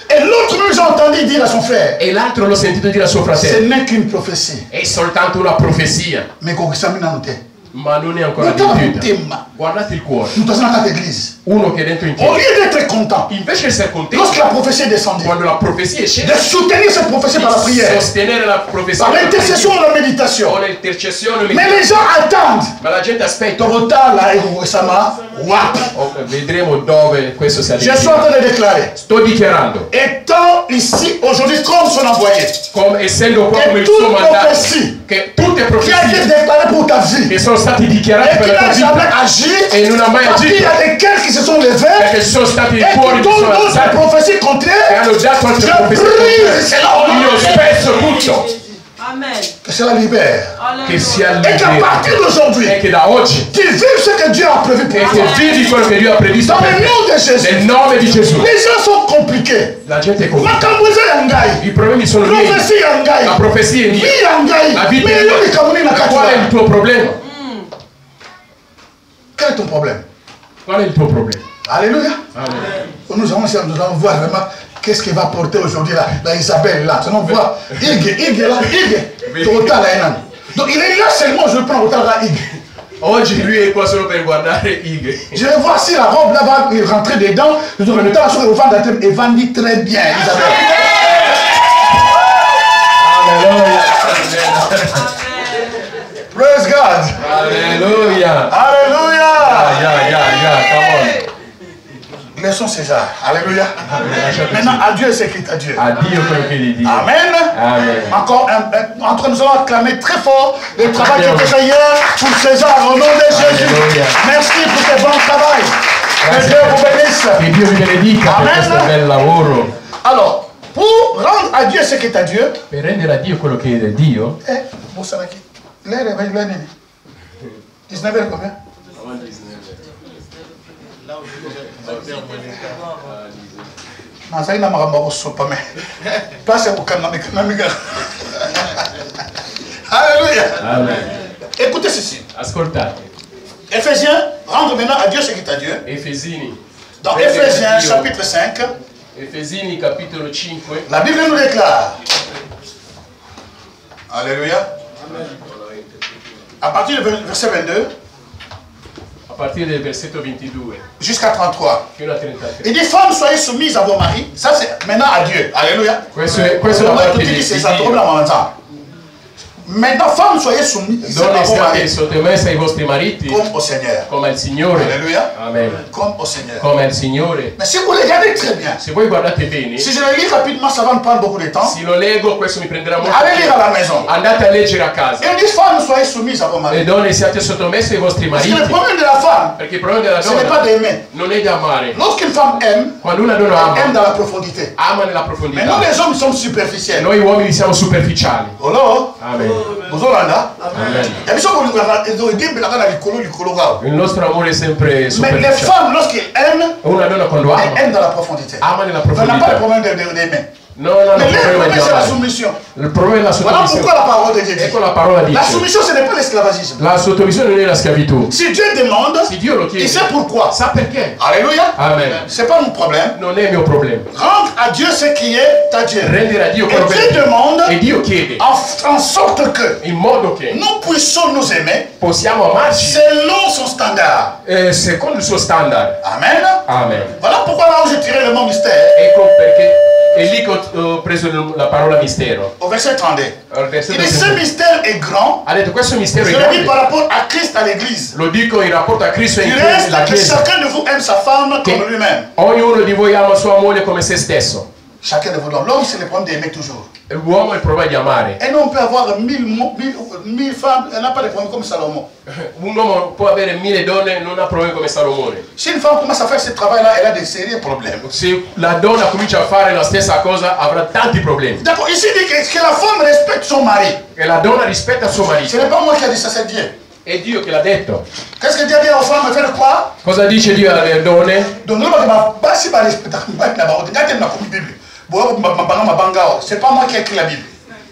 Et l'autre même j'ai entendu dire à son frère. E l'altro l'ho sentito dire a suo Ce fratello. n'est qu'une prophétie. È soltanto una profezia, Mais qu'on s'amène en tête. ma non è ancora Nous t'avons adempiuta. thème. Guardate il cuore. Nous sommes dans cette église. Uno che è dentro in Au chiesa. lieu d'être content, Invece di essere contento, lorsque la prophétie est descendue, quando la profezia è de scesa, soutenir cette prophétie par la prière, sostenere la profezia par l'intercession ou la méditation. o l'intercessione. Mais les gens attendent. Ma la gente aspetta. Torota là et Sama, wap. Vedremo dove questo si Je suis en arriva. train de déclarer. Sto dichiarando, Étant ici aujourd'hui comme son envoyé, essendo qua come et il toute suo mandato, prophétie che tutte qui a été profezie déclaré pour ta vie. che sono state dichiarate Et per qui la tua n'a jamais vita agi. e non ha mai Parce qu'il y agito a des cœurs qui se sont levés. perché ci sono stati Et cuori qui che donnent sono d'autres alzati prophéties e contraires. hanno già altre Je profezie brise cela au nom io de Jésus. spezzo tutto Amen. Que cela libère. che sia Et qu'à libero partir d'aujourd'hui, e che da oggi tu vives ce que Dieu a prévu pour e toi. che vivi quello che Dio ha previsto Dans per le nom de te Jésus. nel nome di Gesù. Les gens sont compliqués. La gente è complicata, Makambuza yangai. i problemi sono miei, Prophétie yangai. la profezia è Vie mia, yangai. la vita Mais è lui, kamuni na mia. Qual è il katwa. tuo problema? Quel est ton problème? Qual è il tuo problema? Alléluia. Amen. Nous allons voir vraiment qu'est-ce qu'il va porter aujourd'hui la Isabelle là. Nous allons voir. Ig là, Ig. Total là. Donc il est là seulement, je prends autant là Ig. Oggi lui è qua solo per guardare Ig. Je vais voir si la robe là va rentrer dedans. Je vais le temps sur le vent d'atteindre et va dire très bien Isabelle. Alleluia. Praise God. Alleluia. Alléluia. Come on. Laissons César. Alléluia. Maintenant, à Dieu, c'est qui à Dieu. Addio quello che gli dico. Amen. Amen. Encore entre nous allons acclamer très fort le travail qui a été fait hier pour César au nom de Jésus. Alléluia. Merci pour ce bon travail. Que Dieu vous bénisse. Che Dio vi benedica per questo bel lavoro. Alors, pour rendre à Dieu ce qui est à Dieu, Per rendere a Dio quello che è Dio. Boussanaki, l'heure est 19h combien? Nazali na makambo kosopa me. Place kukanamika. Alléluia. Amen. Écoutez ceci. Ascoltate. Éphésiens, rendre maintenant à Dieu ce qui est à Dieu. Efesini. Dans Éphésiens chapitre 5, Efesini capitolo 5. la Bible nous déclare. Alléluia. À partir du verset 22 A partire del versetto 22 jusqu'à 33. fino a 33. Il dit femmes, soyez soumises à vos maris. Ça c'est maintenant à Dieu. Alléluia. Questo è la parte di Dio. Maintenant, femmes, soyez soumises à Donne, vos state maris. sottomesse ai vostri mariti Comme au Seigneur. come al Signore. Alléluia. Amen. Comme au Seigneur. Come al Signore. Mais si vous regardez très bien, Se voi guardate bene, si je le lis rapidement, ça va me prendre beaucoup de temps. se lo leggo, questo mi prenderà molto Allez lire tempo. à la maison. Andate a leggere a casa. Il dit femmes, soyez soumises à vos maris. Le donne, siate sottomesse ai vostri Parce que mariti. le problème de la femme, Perché il problema della ce n'est pas donna d'aimer. non è di amare. Lorsqu'une femme aime, Quando una donna elle aime ama, dans la profondité. ama nella Mais profondità. nous, les hommes, sommes superficiels. Noi uomini siamo superficiali. Hello? Amen. Bozolanda? Amen. Il y a des gens Il nostro amore è sempre mais les superficiale. femmes, lorsqu'elles aiment, Una donna quando elles ama, aiment dans la profondité. ama nella On n'a pas de profondità. problème d'aimer. Non, no, Mais il le problema è problème, di c'est la amare. soumission. Il problema è la Voilà pourquoi sottomissione. la parole de Dieu dit. Ecco la parola La dice. soumission, ce n'est pas l'esclavagisme. La sottomissione non è la schiavitù. Si Dieu demande, Se Dio lo il chiede, sait pourquoi. sa perché. Alléluia. Amen. C'est pas mon problème. Non è il mio problema. Rendre à Dieu ce qui est à Dieu. Rendere a Dio Et quello Dieu che demande E Dio chiede en sorte que in modo che nous puissions nous aimer possiamo amarci selon son standard. secondo il suo standard. Amen. Amen. Voilà pourquoi là où j'ai tiré le mot mystère. Ecco perché è lì che ho preso la parola mistero. Au verset 32. Al Il versetto dit ce 32. mystère est grand. Ha detto questo mistero Je è le dis grande. par rapport à Christ à l'église. Lo dico in rapporto a Cristo e Il in reste la que Chiesa. chacun de vous aime sa femme Che comme lui-même. ognuno di voi ama sua moglie come se stesso. Chacun de vous. L'homme, c'est le problème d'aimer toujours. L'uomo è il problema di amare. Un homme peut avoir 1000 femmes, elle n'a pas de problème comme Salomon. Un uomo può avere 1000 donne e non ha problemi come Salomone. Si une femme commence à faire ce travail-là, elle a des sérieux problèmes. Se la donna comincia a fare la stessa cosa avrà tanti problemi. D'accord, ici il dit que la femme respecte son mari. E la donna rispetta suo Ce marito. n'est pas moi qui ai dit ça, c'est Dieu. È Dio che l'ha detto. Qu'est-ce que Dieu dit aux femmes? Faire quoi? Cosa dice Dio alle donne? Donc, nous, si pas respecter, c'est pas moi qui ai écrit la Bible.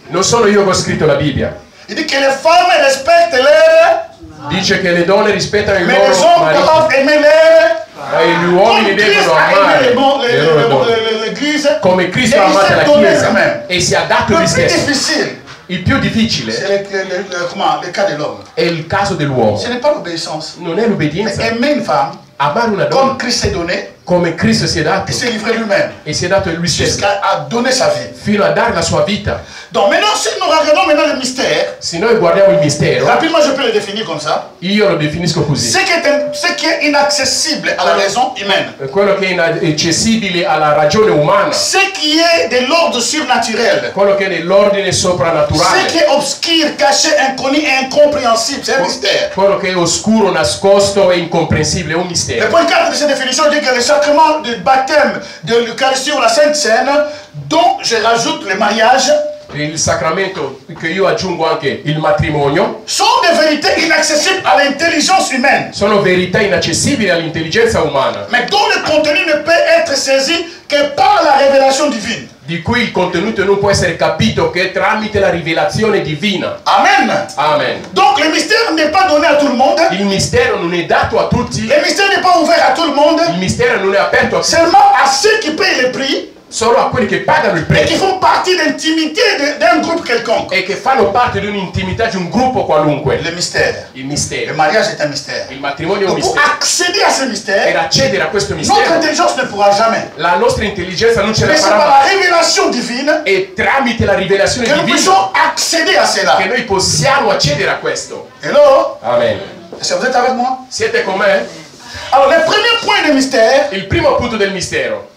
Non sono io che ho scritto la Bibbia. Il dit que les femmes respectent leurs, Dice che le donne rispettano i mais les loro hommes mariti. doivent aimer leurs. E gli uomini devono amare le loro donne. L'église. Come Cristo E ha amato la il s'est donné Chiesa lui-même. e si è dato Le lui plus stesso. difficile, Il più difficile c'est le cas de l'homme. è il caso dell'uomo. Ce n'est pas l'obéissance. Non è l'obbedienza. Aimer une femme, Amare una comme donna Christ s'est donné, come Cristo si è dato il s'est livré lui-même, e si è dato lui stesso jusqu'à donner sa vie. fino a dare la sua vita. Donc maintenant, si nous regardons maintenant le mystère, se noi guardiamo il mistero, rapidement je peux le définir comme ça. Io lo definisco così. Ce qui est inaccessible à la raison humaine. Quello che è inaccessibile alla ragione umana. Ce qui est de l'ordre surnaturel. Quello che è nell'ordine soprannaturale. Ce qui est obscur, caché, inconnu et incompréhensible, c'est un mystère. Quello che è oscuro, nascosto e incomprensibile è un mistero. Le point 4 de cette définition dit que le sacrement du baptême, de l'Eucharistie ou la Sainte Seine, dont je rajoute le mariage, il sacramento che io aggiungo anche il matrimonio, sono des vérités inaccessibles à l'intelligence humaine. Sono verità inaccessibili all'intelligenza umana. Mais dont le contenu ne peut être saisi que par la révélation divine. Di cui il contenuto non può essere capito che tramite la rivelazione divina. Amen. Amen. Donc le mystère n'est pas donné à tout le monde. Il mistero non è dato a tutti. Le mystère n'est pas ouvert à tout le monde. Il mistero non è aperto a tutti. Seulement à ceux qui payent le prix. Solo a quelli che pagano il prezzo. E che fanno parte d'intimité d'un groupe quelconque. E che fanno parte di un'intimità di un gruppo qualunque. Le mystère. Il mistero. Le mariage est un mystère. Il matrimonio è un mistero. Pour accéder à ce mystère, per accedere a questo mistero, notre intelligence ne pourra jamais. La nostra intelligenza non ce la farà. farà. Mais c'est par la révélation divine. E tramite la rivelazione divina. Che nous puissions accéder à cela. Che noi possiamo accedere a questo. Hello? Amen. Est-ce que vous êtes avec moi? Siete con me? Alors le premier point du mystère. Il primo punto del mistero.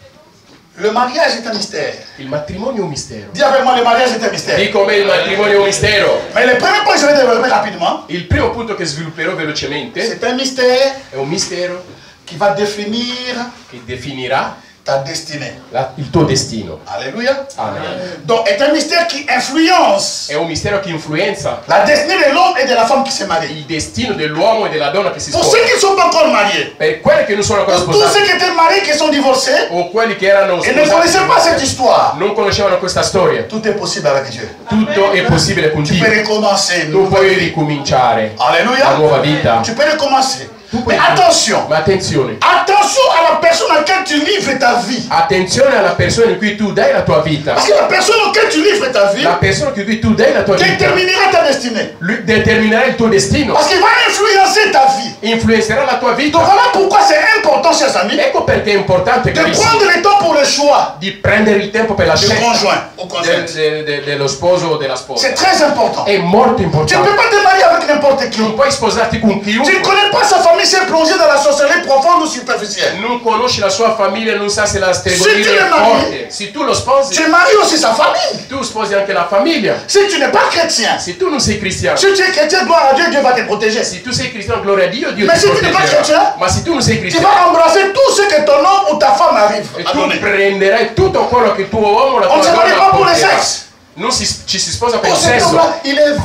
Le mariage est un mystère. Il matrimonio è un mistero. Dis avec moi, le mariage est un mystère. Di come il matrimonio è un mistero. Mais le premier point, je vais développer rapidement. Il primo punto che svilupperò velocemente. C'est un mystère. È un mistero. Qui va définir. Che definirà. Ta destinée. Il tuo destino. Alléluia. Amen. Donc è un mystère qui influence. È un mistero che influenza. La destinée de l'homme et de la femme qui se marient. Il destino dell'uomo e della donna che si Pour sposano. ceux qui ne sont pas encore mariés. Per quelli che non sono ancora sposati. Pour tous ceux qui étaient mariés qui sont divorcés. O quelli che erano sposati. Et ne connaissaient pas cette histoire. Non conoscevano questa storia. Tout est possible avec Dieu. Tutto è possibile con Dio. Tu peux recommencer. Tu puoi ricominciare. Alleluia. La nuova vita. Tu peux recommencer. Mais attention. Ma attenzione. Attention à la personne à laquelle tu livres ta vie. Attenzione alla persona in cui tu dai la tua vita. Parce que la personne à laquelle tu livres ta vie. La persona in cui tu dai la tua vita. Déterminera ta destinée. Lui determinerà il tuo destino. Parce qu'il va influencer ta vie. Influencerà la tua vita. Donc voilà pourquoi c'est important, chers amis. Ecco perché è importante de prendre le temps pour le choix. Di prendere il tempo per la scelta. Conjoint o conjointe. Dello sposo o della sposa. C'est très important. È molto importante. Tu ne peux pas te marier avec n'importe qui. Non puoi sposarti con chiunque. Tu ne connais pas sa famille, c'est plongé dans la sorcellerie profonde ou superficielle. Non conosci la sua famiglia, non sa se la stregoneria è forte. Se tu lo sposi, tu maries aussi sa famille. Tu sposi anche la famiglia. Si tu n'es pas chrétien, se tu non sei cristiano, si tu es chrétien, gloire à Dieu, Dieu va te protéger. Se tu sei cristiano, gloria a Dio, Dio Mais ti si tu n'es pas proteggerà. chrétien, Ma se tu non sei tu cristiano, vas embrasser tout ce que ton homme ou ta femme arrive e à tu donner. prenderai tutto quello che tuo uomo o la On tua ne se marie donna pas pour le porterà. sexe. Non ci si sposa per Oh, il cet sesso. homme-là, il est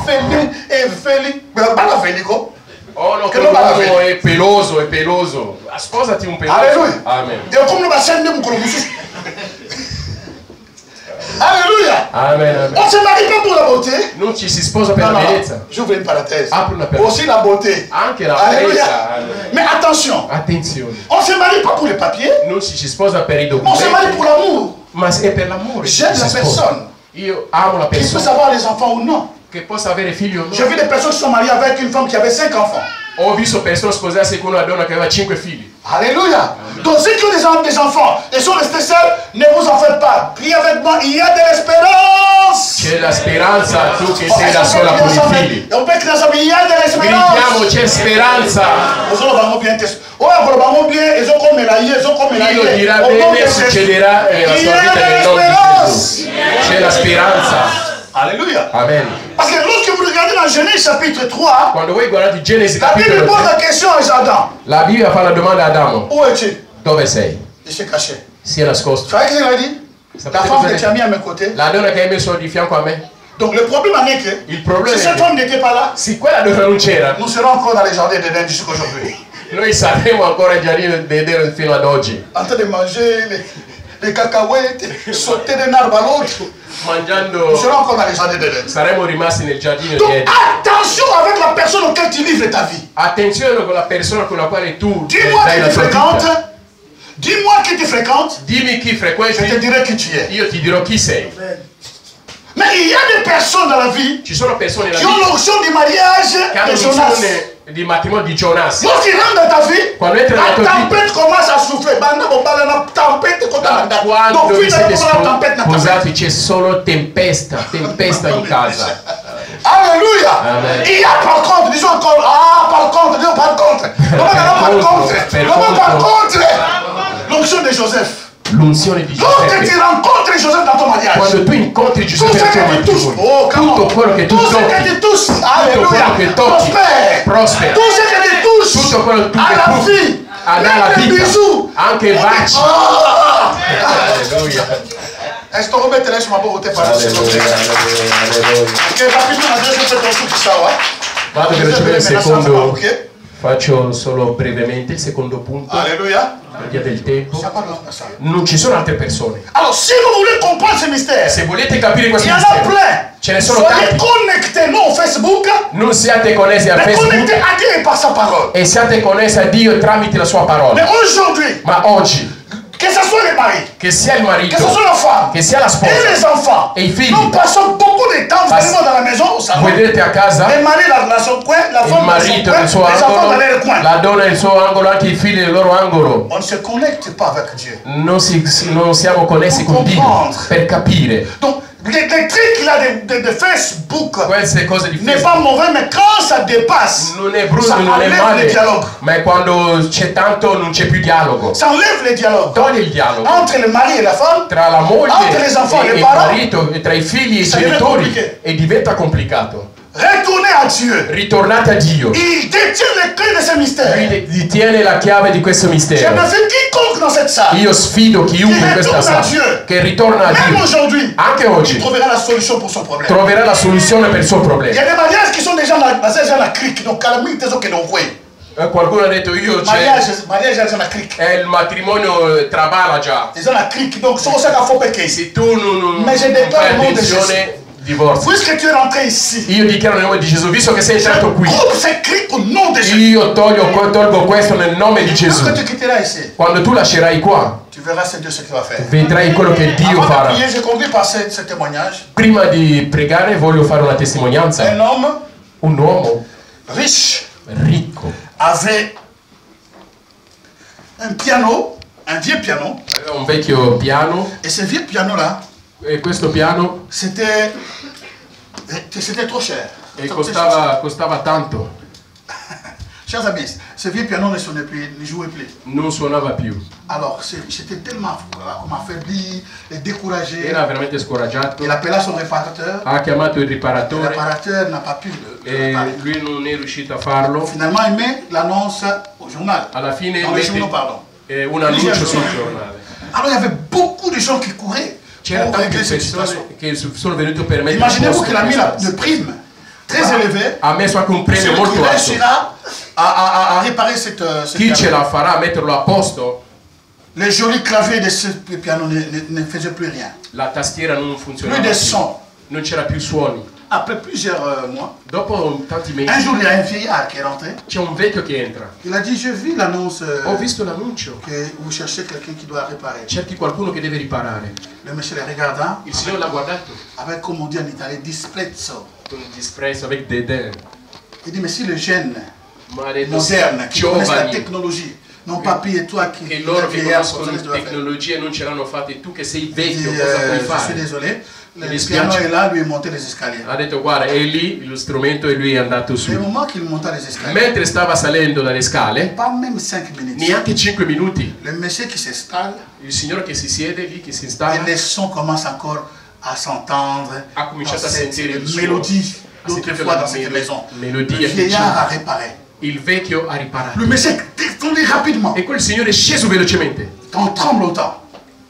velu. Pas velico. Oh no, Che quello non va uomo bene. è peloso, è peloso. Sposati un peloso. Alleluia. Amen. Et comme nous va scender mon colomus. Alléluia. Amen, amen. On ne se marie pas pour la beauté. Non ci si sposa per la bellezza. J'ouvre une parenthèse. Apri una parenthèse. Aussi la beauté. Anche la Alléluia. bellezza. Amen. Mais attention. Attenzione. On ne se marie pas pour les papiers. Non ci si sposa per i On se documenti. marie pour l'amour. Ma è per l'amore. J'aime che la si sposa. personne. Io amo la Qui peut persona avoir les enfants ou non. che possa avere figli o no. J'ai vu des personnes qui sont mariées avec une femme qui avait 5 enfants. Ho visto persone sposarsi con una donna che aveva 5 figli. Alléluia. Donc ceux qui ont des enfants et sont restés seuls, ne vous en faites pas. Priez avec moi, il y a de l'espérance. C'è la speranza, tu che sei da sola con i figli. On peut crier ensemble, il y a de l'espérance. Gridiamo, c'è speranza. Dio dirà bene, succederà nella sua vita nel nome di Gesù. C'è la speranza. Alléluia. Amen. Parce que lorsque vous regardez dans Genèse chapitre 3, Quando voi guardate Genesi la Bible capitolo pose 3, la question à Adam. la Bibbia fa la domanda a Adamo. Où es-tu? Dove sei? Il s'est caché. Si è nascosto. Tu vois ce qu'il a dit? Ta femme que tu as mis à mes côtés. La donna che hai messo di fianco a me. Donc le problème est que Il problema si è cette femme n'était pas là, se quella donna non c'era, nous serons encore dans les jardins d'Éden jusqu'aujourd'hui. noi saremmo ancora in giardino d'Eden fino ad oggi. En train de manger les cacahuètes, sauter d'un arbre à l'autre. Nous Mangiando, serons encore dans les jardins d'Éden. saremmo rimasti nel giardino Donc di Eden. attention avec la personne auquel tu livres ta vie. Attenzione con la persona con la quale tu Dis-moi dai qui la tu tua fréquentes. vita. Dis-moi qui tu fréquentes. Dimmi chi Je te frequenti, dirai qui tu es. io ti dirò chi sei. Mais il y a des personnes dans la vie Ci sono persone nella qui ont vita l'onction du mariage che hanno de Jonas. l'unzione du matrimonio di Jonas. Lorsqu'il rentre dans ta vie, Quando entra nella la tua vita, tempête commence à souffler. Banda bon bala na tempête contre la date. quando vi siete tempête na sposati c'è solo tempesta in casa. Alléluia. Amen. Il y a par contre, disons encore, par contre, l'onction de Joseph. L'unzione di Lorsque tu Giuseppe. rencontres Joseph dans ton mariage, Quando tu incontri Giuseppe al tuo matrimonio, tutto quello che tu tout ce que tocchi, tu touches, tutto alléluia, quello che tocchi, prospère. prospera. Tout ce que tu touches, Tutto quello che tu à la tocchi, vie, alla les vita, bisous, anche i baci. Alleluia. Est-ce que Robert te laisse ma pauvre par Alleluia, alleluia. Ok, rapidement, adesso per tutto ciao. Vado velocemente al secondo. Faccio solo brevemente il secondo punto. Alleluia. Per via del tempo. Non ci sono altre persone. Alors, si vous voulez comprendre ce mystère, Se volete capire questo il y en a mistero, plein. ce ne sono Soyez tanti. connectés, non au Facebook, Non siate connessi a mais Facebook connectés à Dieu par sa parole. e siate connessi a Dio tramite la sua Mais parola. aujourd'hui, Ma oggi, que ce soit les maris, che sia il que ce marito, soit la femme, che sia la et les sposa enfants, e i figli, nous passons beaucoup de temps Passe- vraiment dans la maison, au salon. vedete a casa Les maris dans son coin, la il femme dans son marito coin, nel les suo enfants dans angolo, leur coin. la donna nel suo angolo, anche i figli nel loro angolo. On ne se connecte pas avec Dieu. Non siamo connessi con Dio per capire Donc, les trucs là de Facebook queste cose di n'est Facebook. pas mauvais, mais quand ça dépasse, Non è ça brutto, non è enlève le male, dialogue. ma è quando c'è tanto non c'è più dialogo. Ça enlève le dialogue Toglie il dialogo entre le mari et la femme. tra la moglie Entre les enfants, e les il parents. marito, e tra i figli e i Ça diventa genitori, compliqué. e diventa complicato. Retournez à Dieu. Ritornate a Dio. Il détient le clé de ce mystère. Lui detiene la chiave di questo Je mistero. me fais quiconque dans cette salle. Io sfido chiunque in Che questa ritorna a sala Dio. che ritorna a Même Dio. aujourd'hui, Anche il oggi trouvera la solution pour son problème. troverà la soluzione per il suo Il y problema. a des mariages qui sont déjà dans la crique, donc calamité, donc non ouais. Qualcuno ha detto io Mariage dans la crique. il matrimonio traballa già. Ils ont la crique, donc c'est ça qu'il faut payer. Se tu non Mais je fai déclare le nom de attenzione, divorzi. Puisque tu es rentré ici, Io dichiaro nel nome di Gesù, visto che sei entrato qui, coupe ces criques au nom de Jésus. io tolgo questo nel nome di Gesù. Lorsque tu quitteras ici, Quando tu lascerai qua, tu verras c'est Dieu ce qu'il va faire. vedrai quello che Dio Avant de farà. prier, je conduis par ce témoignage. Prima di pregare voglio fare una testimonianza. Un homme Un uomo riche ricco avait un piano, un vieux piano, aveva un vecchio piano et ce vieux piano-là, e questo piano c'était trop cher. costava tanto, Chers amis, ce vieux piano ne sonnait plus, ne jouait plus. non suonava più, Alors, j'étais tellement comme affaibli et découragé. era veramente scoraggiato. Il appela son réparateur. Ha chiamato il Le riparatore réparateur n'a pas pu le e réparer. lui non è riuscito a farlo. Finalement, il met l'annonce au journal. Alla fine Dans les journaux, mette pardon. un annuncio sul giornale. Alors, il y avait beaucoup de gens qui couraient C'era pour tante régler cette situation. persone che sono venute per mettere Imaginez-vous posto qu'il a mis questa- le prime très élevé. ha messo anche un premio Celui qui molto alto. réussira à réparer cette Chi ce piano. la farà a metterlo a posto? Les jolis claviers de ce piano ne faisaient plus rien. La tastiera non Plus funzionava de più. son. Non c'era più suoni. Après plusieurs mois, Dopo tanti un mesi jour, il y a un vieillard qui est rentré. c'è un vecchio che entra. Il a dit, j'ai vu l'annonce Ho visto l'annuncio. que vous cherchez quelqu'un qui doit réparer. Cerchi qualcuno che deve riparare. Le monsieur le regarda Il signore l'ha guardato avec, comme on dit en italien, disprezzo. con disprezzo, avec dédain. Il dit, mais si les jeunes Ma ha detto modernes qui connaissent la giovani technologie n'ont pas payé toi qui che loro che vieillard, conoscono cosa le tu dois faire? tecnologie non ce l'hanno fatte, tu che sei Il vecchio dit, cosa puoi je suis fare? désolé, le dispiace. piano est là, lui est monté les escaliers. Ha detto guarda è lì lo strumento e lui è andato su. Le moment qu'il monta les escaliers, Mentre stava salendo dalle scale, pas même 5 minutes, neanche 5 minuti, le monsieur qui s'installe il signore che si siede lì, che si et installa, les sons commencent encore à s'entendre ha cominciato dans a cette sentire il suono. mélodie Ha sentito d'autrefois la dans cette maison. melodia Le che vieillard a c'era. réparé. Il vecchio ha riparato. Le monsieur est descendu rapidement, E quel signore è sceso velocemente, en tremblotant.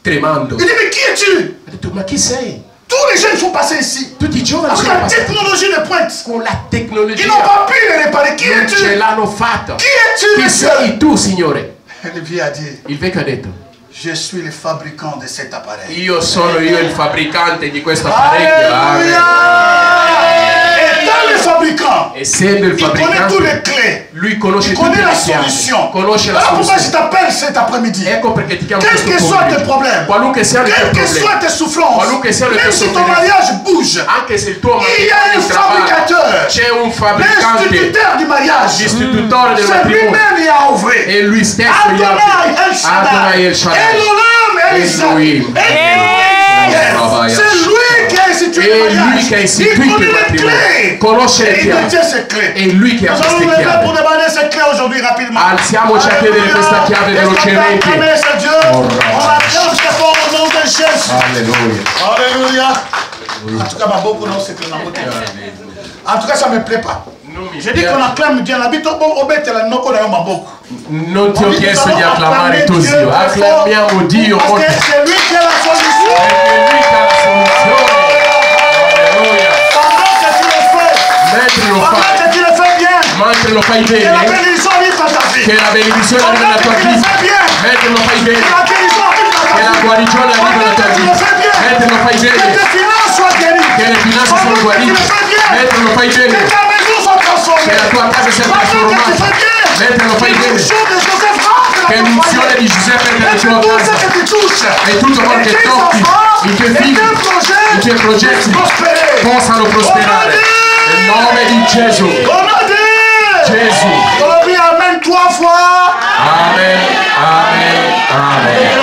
tremando. Il dit, mais qui es-tu? Ha detto ma chi sei? Tous les jeunes sont passés ici. Tutti i giovani Avec sono la passati technologie de pointe. con la Ils n'ont tecnologia. pas pu le réparer. Qui Non ce es-tu? l'hanno fatta. Qui es-tu, Chi monsieur? sei tu, signore? Et le vieil a dit, Il vecchio ha detto je suis le fabricant de cet appareil. io sono il fabbricante di questo apparecchio. Alléluia! Amen. Étant le fabricant, Essendo il il connaît fabbricante, toutes les clés. lui conosce Il tutte connaît le la chiavi, solution. conosce la Alors pourquoi je soluzione. t'appelle cet après-midi? Ecco perché ti chiamo Quels questo que soient tes pomeriggio. problèmes, Qualunque siano i tuoi quelles que problemi, soient tes souffrances, qualunque siano le même tue si ton sofferenze, mariage bouge, anche se il tuo il y a un fabricateur, c'è un fabbricante, l'instituteur du mariage. l'istitutore del C'est matrimonio, lui-même qui a ouvert. e lui stesso gli ha Adonai El Adonai El Shaddai, Shaddai, Elohim. c'est lui qui a institué È le lui mariage. che ha Il istituito il connaît les matrimonio, clés. conosce le Et il chiavi, détient ces clés. è lui che ha Nous allons queste nous lever pour chiavi. demander ces clés aujourd'hui rapidement. Alziamoci a chiedere questa chiave velocemente. C'est Dieu. On acclame très fort au nom de Jésus. Alleluia. Alléluia. En tout cas, ma beaucoup non, c'est que ma beauté. En tout cas, ça ne me plaît pas. Je dis qu'on acclame Dieu. La bito bon obete la noko na yo maboko. Non ti ho chiesto di acclamare tuo Dio, acclamiamo Dio Parce molto. que c'est lui qui a la solution. Perché lui che ha la soluzione. Alleluia. Pendant que tu le fais, Mentre lo pendant fai, que tu le fais bien, mentre lo fai que la bene, bénédiction arrive dans ta vie. che la benedizione arriva nella tua Pendant que tu le vita, fais bien, mentre lo fai que bene, la guérison arrive dans che ta la vie. guarigione arriva nella Pendant tua que tu le vita, fais bien, mentre lo fai que bene, tes finances soient guéries. che le finanze sono Pendant que tu guarite, le fais bien, mentre lo fai que bene, ta maison soit transformée. che la tua casa sia Pendant que tu trasformata, fais bien, mentre lo fai que bene, l'onction de Joseph rentre che dans ton l'unzione foyer. di Giuseppe entra nella Et que tua tout ce casa, que tu touches, e tutto quello che tocchi, i tuoi figli, i tuoi progetti possano prosperare. Nel nome di Gesù. Gesù. Amen 3 fois. Amen, amen, amen.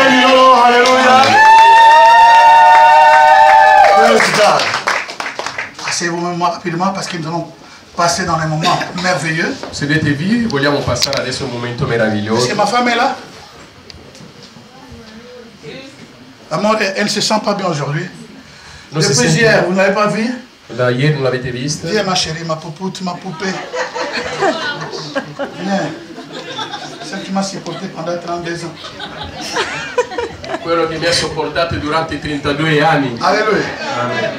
Alléluia. Praise God. Asseyez-vous rapidement parce que nous allons passer dans un moment merveilleux. Sedetevi, vogliamo passare adesso un momento Est-ce meraviglioso. que ma femme est là? Maman, elle ne se sent pas bien aujourd'hui. Non si Depuis sente- hier, vous n'avez pas vu? Da ieri non l'avete vista? Viens ma chérie, ma poupoute, ma poupée. Viens. Celle qui m'a supporté pendant 32 ans. Quello che mi ha sopportato durante i 32 anni. Alléluia. Amen.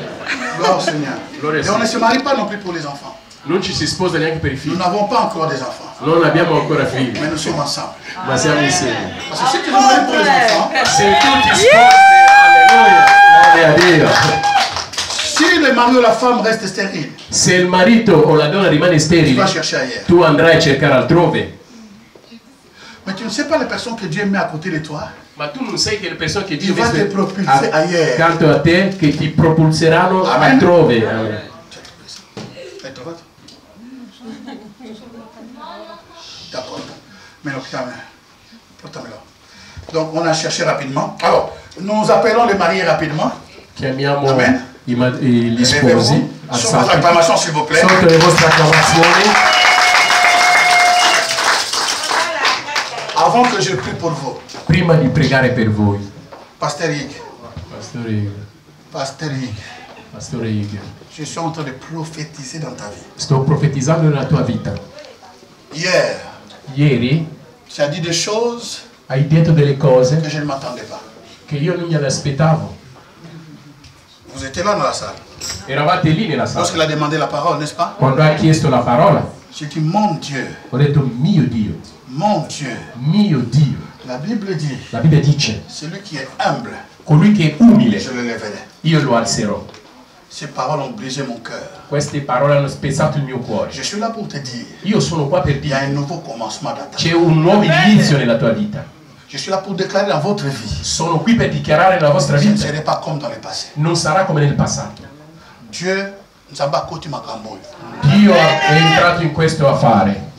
Gloire au Seigneur. Gloria al Et on ne Signore. se marie pas non plus pour les enfants. Non ci si sposa neanche per i Nous figli. n'avons pas encore des enfants, Non abbiamo ancora figli, mais nous sommes ensemble. ma siamo insieme. Parce que si tu te maries pour les enfants, Se tu ti sposi, alleluia, gloria a Dio. si le mari ou la femme reste stérile, Se il marito o la donna rimane tu sterile, vas chercher ailleurs. tu andrai a cercare altrove. Mais tu ne sais pas les personnes que Dieu met à côté de toi. Ma tu non sai che le persone che Il Dio va te propulser ailleurs. accanto a te che ti propulseranno Amen. altrove. Amen. Hai trovato? D'accord. Mais portamelo. Donc on a cherché rapidement. Alors, nous appelons les mariés rapidement. Chiamiamo Amen. gli sposi. Levez-vous. Sur votre Alzate. acclamation, s'il vous plaît. Sotto le vostre acclamazioni. Avant que je prie pour vous, Prima di pregare per voi, Pasteur Hig, Pastore Hig, je suis en train de prophétiser dans ta vie. sto profetizzando nella tua vita. Hier, Ieri tu as dit des choses hai detto delle cose que je ne m'attendais pas. che io non me le aspettavo. Vous étiez là dans la salle. Eravate lì nella Lorsqu'il sala. a demandé la parole, n'est-ce pas? Quando ha chiesto la parola, J'ai dit, mon Dieu, ho detto mio Dio, mon Dieu. mio Dio. La Bible dit, La Bibbia dice, celui qui est humble, colui che è umile, je le lèverai. io lo alzerò. Ces paroles ont brisé mon cœur. Queste parole hanno spezzato il mio cuore. Je suis là pour te dire, Io sono qua per il y a dire, un nouveau commencement dans ta vie. c'è un nuovo inizio nella tua vita. Je suis là pour déclarer dans votre vie, Sono qui per dichiarare nella vostra ce ne vita. serait pas comme dans le passé. Non sarà come nel passato. Dieu nous a battu Makamboy. Dio è entrato in questo affare.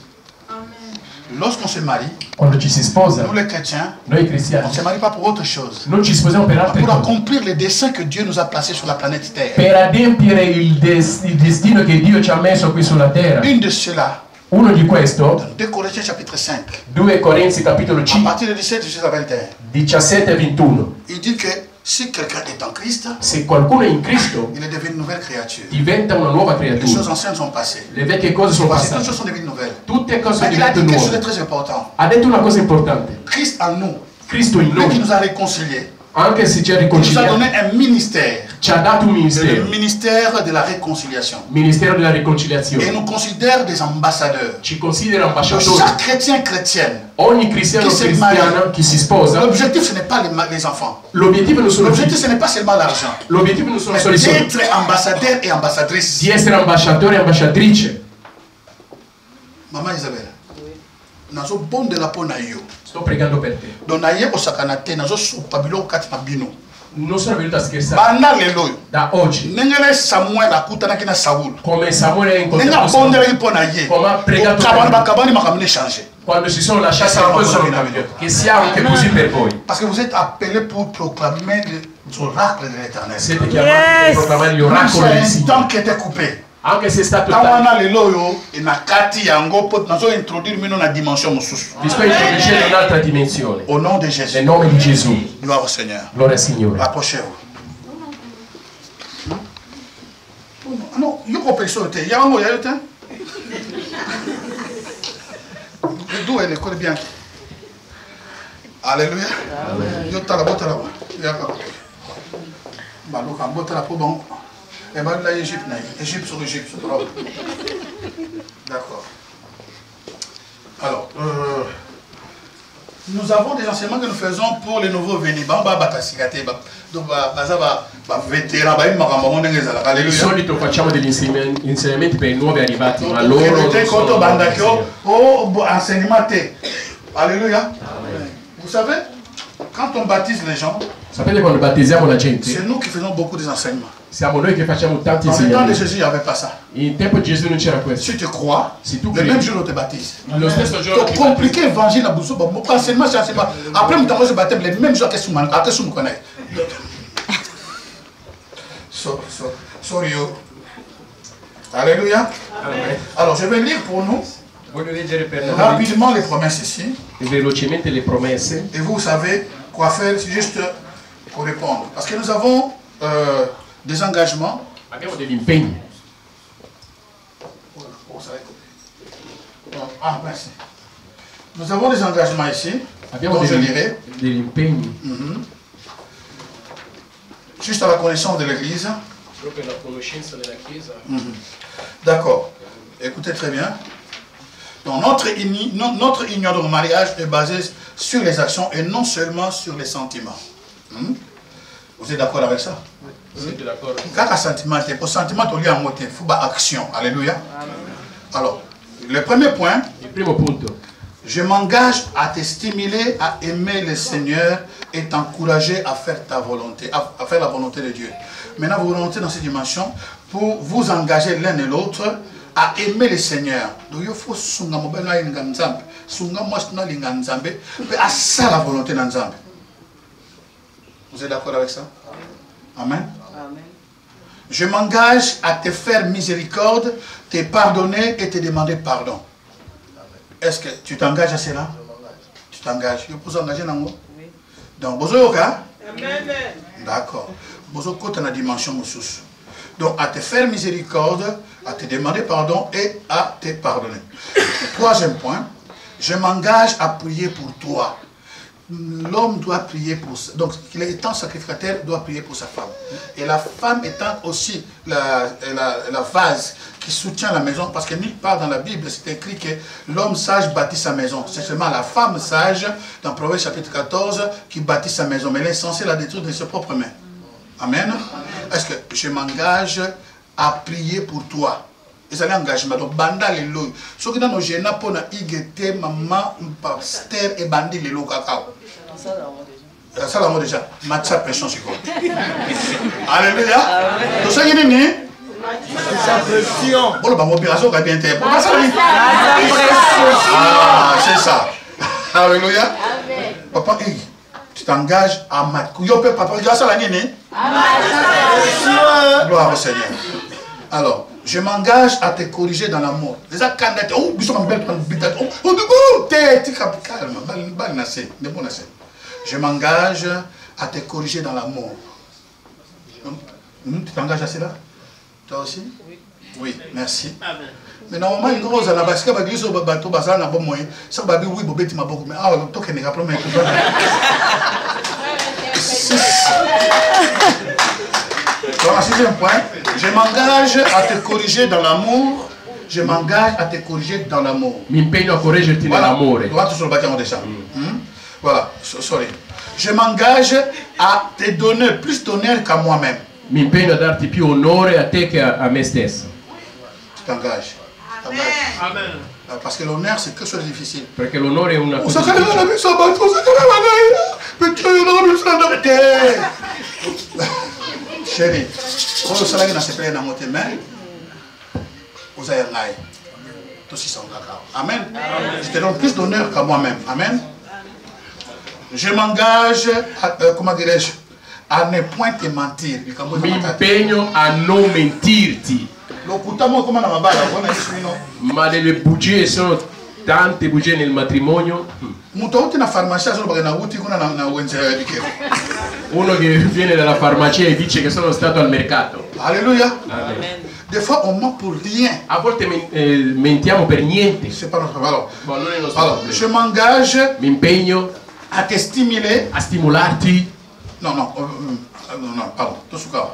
Lorsqu'on se marie, Quando ci si sposa, nous les chrétiens, noi on ne cristiani se marie pas pour autre chose. non ci sposiamo per altre Pour cose. accomplir les desseins que Dieu nous a placés sur la planète Terre. Per adempiere il destino che Dio ci ha messo qui sulla terra. Une de ceux-là, Uno di questo, dans 2 Corinthiens chapitre 5, 2 Corinzi capitolo à 5, partir de 17 jusqu'à 21, 17 e 21. il dit que si quelqu'un est en Christ, Se qualcuno è in Cristo, il est devenu une nouvelle créature. diventa una nuova Les choses creatura. anciennes sont passées. Le vecchie cose sono Voici, toutes passate. choses sont devenues nouvelles. Tutte cose sono Mais il a diventate dit quelque chose de nuove. très important. Ha detto una cosa importante. Christ en nous, Cristo in lui qui noi, nous a réconciliés, anche se ci ha il nous a riconciliato, donné un ministère, ci ha dato un le ministero. ministère de la réconciliation. Ministero della Et riconciliazione. nous considère des ambassadeurs. Ci considera Donc, ambasciatori. chaque chrétien, chrétienne, Ogni cristiano o Chi si cristiana maria. che si sposa, l'objectif ce n'est pas les enfants. l'obiettivo non sono L'objectif figli. ce n'est pas seulement l'argent. L'obiettivo non sono Mais solo i soldi. d'être ambassadeur et ambassadrice. Di essere ambasciatore e ambasciatrice. Maman Isabelle. Nazo bon de la peau na yo. Sto pregando per te. Donc na ye osakana te nazo supabilo kati na bino. Non sono venuto a scherzare. Bana lelo. Da oggi. Nengele Samuel akutana kina Saul. Come Samuele è Nenga incontrato bon de Saul. la peau na ye. Come ha pregato per Kabani lui. bakabani makamne changer. Quando si sono lasciati le cose sono cambiate. Che sia anche così per voi. Parce que vous êtes appelés pour proclamer les oracles de l'Éternel. Siete chiamati per proclamare gli oracoli del C'est un Signore. temps qui était coupé. Anche se è stato Tawana lelo yo na kati yango pot nazo introduire mino na dimension mosusu. Vi sto introducendo un'altra dimensione. Au nom de Jésus. Nel nome di Gesù. Gloire au Seigneur. Gloria al Signore. Approchez-vous. Non, yo comprenez te. Ya ngo ya yo te. D'où elle écoute bien. Alléluia. Yo tala bota la. Ya ka. Malo ka bota la po bon. Et bien là, Égypte, Égypte sur Égypte. D'accord. Alors, nous avons des enseignements que nous faisons pour les nouveaux venus. Di solito facciamo degli insegnamenti per i nuovi arrivati, ma loro Alléluia. Vous savez, quand on baptise les gens, sapete quando battezziamo la gente? C'est nous qui faisons beaucoup des enseignements. Siamo noi che facciamo tanti Dans le temps de insegnamenti. Jésus, il n'y avait pas ça. In tempo di Gesù non c'era questo. Si tu crois, Si tu le credi, même jour on te baptise. lo stesso giorno Donc ti compliqué l'évangile à Boussou, enseignement, c'est enseignement. Après, nous avons baptême les mêmes jours que nous connaissons. Sorry. Alléluia. Amen. Alors, je vais lire pour nous Voglio leggere per noi rapidement les promesses ici. velocemente le promesse. Et vous savez quoi faire, c'est juste pour répondre. Parce que nous avons des engagements. Abbiamo degli impegni. Ah, merci. Nous avons des engagements ici. Abbiamo Donc je lirai. degli impegni. Juste à la connaissance de l'Église. Proprio la conoscenza della Chiesa. D'accord. Écoutez très bien. Donc notre union de mariage est basée sur les actions et non seulement sur les sentiments. Vous êtes d'accord avec ça? Siete d'accordo? Quand un sentiment, pour sentiment, il y a un motif, il faut une action. Alléluia. Alors, le premier point, Il primo punto. je m'engage à te stimuler à aimer le Seigneur et t'encourager à faire ta volonté, à faire la volonté de Dieu. Maintenant, vous rentrez dans cette dimension pour vous engager l'un et l'autre à aimer le Seigneur. Donc, il faut sunga mobile linganzambe, sunga mosna linganzambe, mais à ça la volonté d'Anzambe. Vous êtes d'accord avec ça? Amen. Je m'engage à te faire miséricorde, te pardonner et te demander pardon. Est-ce que tu t'engages à cela? Tu t'engages. Tu peux t'engager dans moi? Oui. Donc, vous avez Amen. D'accord. Vous avez une dimension. Donc, à te faire miséricorde, à te demander pardon et à te pardonner. Troisième point, je m'engage à prier pour toi. L'homme doit prier pour ça. Donc, étant sacrificateur, doit prier pour sa femme. Et la femme étant aussi la vase qui soutient la maison, parce que nulle part dans la Bible, c'est écrit que l'homme sage bâtit sa maison. C'est seulement la femme sage, dans Proverbe chapitre 14, qui bâtit sa maison. Mais elle est censée la détruire de ses propres mains. Amen. Est-ce que je m'engage à prier pour toi? Et ça l'engagement. Donc, banda les lois. Ce qui est dans nos gènes, pour na igete, maman, pasteur et bandi les lois cacao. Ça l'amour déjà. Matcha pression sur quoi? Alléluia. Donc, ça y est, né? Bon, le bango birazo va bien être. Ah, c'est ça. Alléluia. Papa, tu t'engages à match. Yo, papa, grâce à la nini? Gloire au Seigneur. Alors, je m'engage à te corriger dans l'amour. Les accandates, oh, ils sont en belle bitate. Oh, calme, je m'engage à te corriger dans l'amour. Tu t'engages à cela? Toi aussi? Oui. Oui, merci. Mais normalement, une grosse à la base, quand tu vas bateau, bazar n'a pas moyen. Ça va bien, oui, bobé, ma beaucoup. Mais ah, le token n'est pas promis. Voilà, sixième point. Je m'engage à te corriger dans l'amour. Je m'engage à te corriger dans l'amour. Mi impegno a correggerti nell'amore. Voilà, sorry. Je m'engage à te donner plus d'honneur qu'à moi-même. Mi impegno a darti più onore a te che a me stesso. Tu t'engages. Amen. Parce que l'honneur, c'est quelque chose de difficile. Perché l'onore è una cosa Chérie, quand le salaire n'a pas été dans votre main, vous avez un aïe. Tout ce qui sont d'accord. Amen. Je te donne plus d'honneur qu'à moi-même. Amen. Je m'engage, comment dirais-je, à ne point te mentir. Mi impegno a non mentirti. Ma delle bugie sono tante bugie nel matrimonio. Uno che viene dalla farmacia e dice che sono stato al mercato. Alleluia. Amen. Des fois on ment pour rien. A volte mentiamo per niente. C'est pas notre valeur. Ma non è nostro problema. Je m'engage, mi impegno a te stimuler, a stimolarti. Non, pardon, tout ce cas.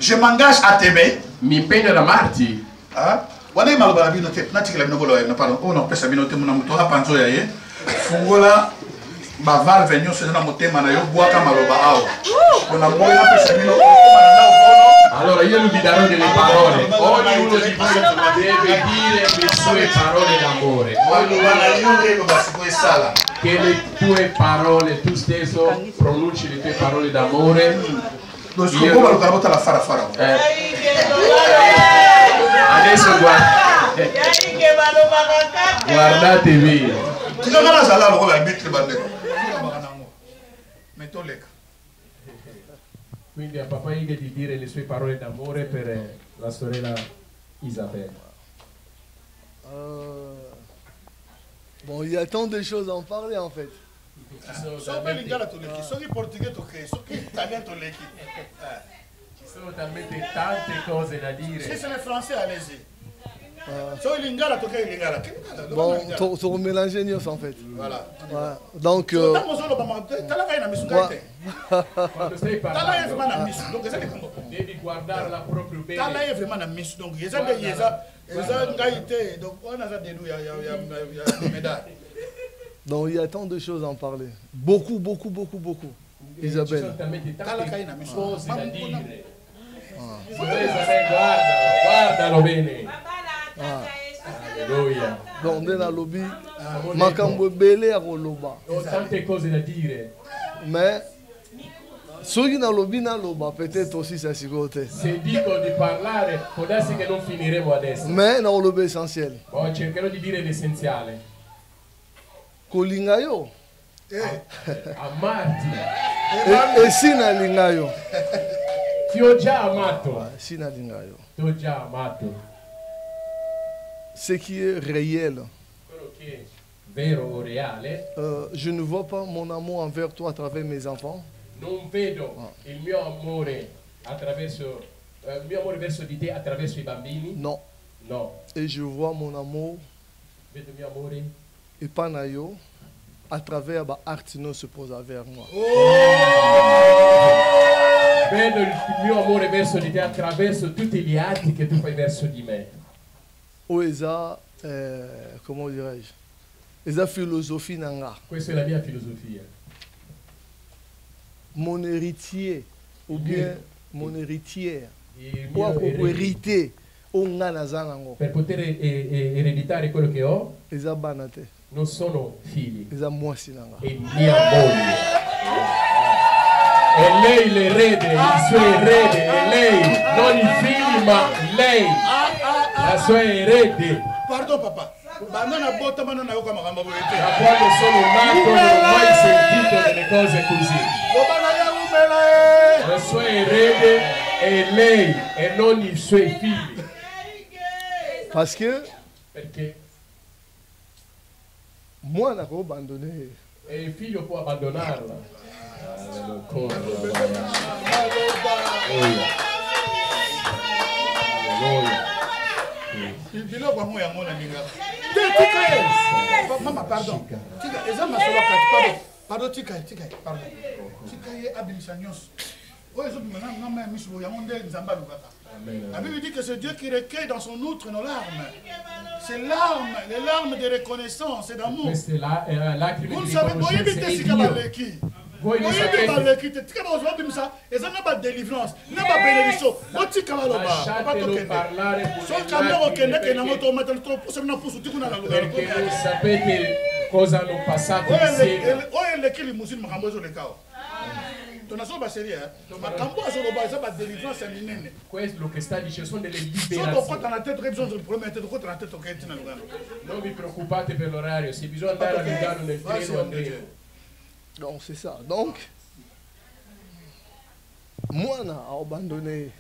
Je m'engage à t'aimer. Mi impegno ad amarti. Wana malobala bino te, natikela bino bolo na pardon, on pesa bino te muna muto apanzo ya ye. Fungola ba valve nyonso na motema na yo bwaka maloba awa. Ona moyo na pesa bino allora io vi darò delle parole. Ognuno di voi deve dire le sue parole d'amore. Che le tue parole, tu stesso pronunci le tue parole d'amore. Adesso guardatevi. Quindi a Papa Ighe di dire le sue parole d'amore per la sorella Isabella. Bon, il y a tant de choses à en parler en fait. Ci sono talmente tante cose da dire. Si c'est le français, allez-y. Bon, tu mélanger Nios en fait. Voilà. Ouais. Donc, devi guardarla proprio bene. Donc il y a tant de choses à en parler. Beaucoup. Isabelle. Guardalo bene. Alleluia. Donc nella lobby, makambo belé a koloba. Tante cose da dire. Mais ceux qui n'ont lobby na loba peut-être aussi c'est sigote. Se dico di parlare, può darsi che non finiremo adesso. Mais na lobby essentiel. Bon, cercherò di dire l'essenziale. Kolinga yo. Amarti. E sina linga yo. Ti ho già amato. Sina linga yo. Ti ho già amato. Ce qui est réel. Quello che è vero o reale. Je ne vois pas mon amour envers toi à travers mes enfants. Non vedo il mio amore attraverso il mio amore verso di te attraverso i bambini. Non. No. Et je vois mon amour. Vedo il mio amore. Et Panayo à travers Artino se pose vers moi. Vedo il mio amore verso di te attraverso tutti gli atti che tu fai verso di me. Oesa, comment dirais-je? Esa philosophie nanga. Questa è la mia filosofia. Mon héritier ou bien mon héritière. Ou hérité. Per poter ereditare quello che ho. Esa banate. Non sono figli. Esa moisi nanga. È mia moglie. È lei l'erede, il suo erede, è lei, non i figli ma lei, la sua erede. Pardon papa, da quando sono nato non ho mai sentito delle cose così. La sua erede è lei e non i suoi figli. Perché moi non ho abbandonato. E il figlio può abbandonarla. Maman, pardon. Pardon, tika. La Bible dit que c'est Dieu qui recueille dans son outre nos larmes. C'est les larmes de reconnaissance et d'amour. Vous ne savez pas, Voi lo sapete. Lasciatelo parlare perché non sapete cosa hanno passato insieme. Questo che sta dicendo sono delle liberazioni. Non vi preoccupate per l'orario, se bisogna andare a Lugano nel treno andremo. Donc c'est ça. Donc, moi, on a abandonné.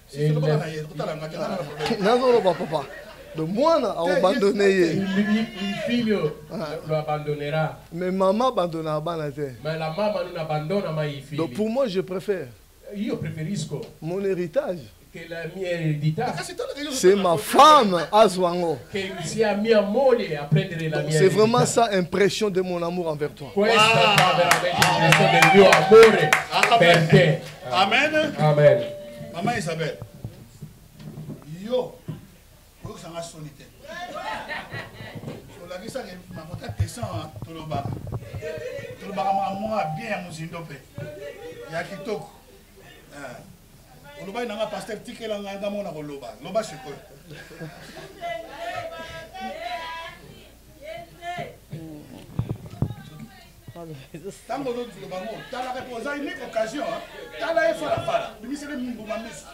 Non, papa. Donc, moi, on a abandonné. Il figlio lo abbandonerà. Mais maman abandonnera. Ma la mamma non abbandona mai i figli. Donc, pour moi, je préfère. Io preferisco mon héritage. Che la mia eredità. C'est ma femme à Zwango. Che sia mia moglie a prendere la mia C'est vraiment ça l'impression de mon amour envers toi. Questa è veramente l'impressione del mio amore per te. Amen. Amen. Maman Isabelle. Yo. Yo ça m'a sonité. Sur la visa que ma pota descend toloba. Toloba moi bien muzindope. Ya kitoko. Oloba ina pasteur tikela nganga mona ko loba. Loba siko. Tango do loba mo, tala reposa une occasion. Tala e fala fala. Bimisele mbuma miso.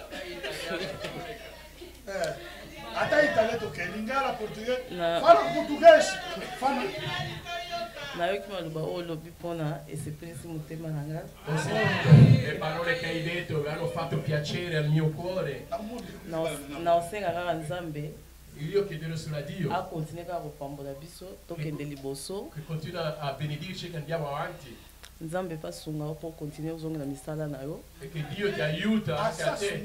Ata italien to kelingala portugais. Fala portugais. Fala. nayoki maloba oyo olobi mpona esepelisi motema na nga. Le parole che hai detto hanno fatto piacere al mio cuore. Na osenga kaka nzambe io chiederò sulla Dio akontinue kaka kopambola biso tokende liboso, che continua a benedirci che andiamo avanti nzambe pasunga mpo kontinue ozongela misala na yo e che Dio ti aiuta anche a te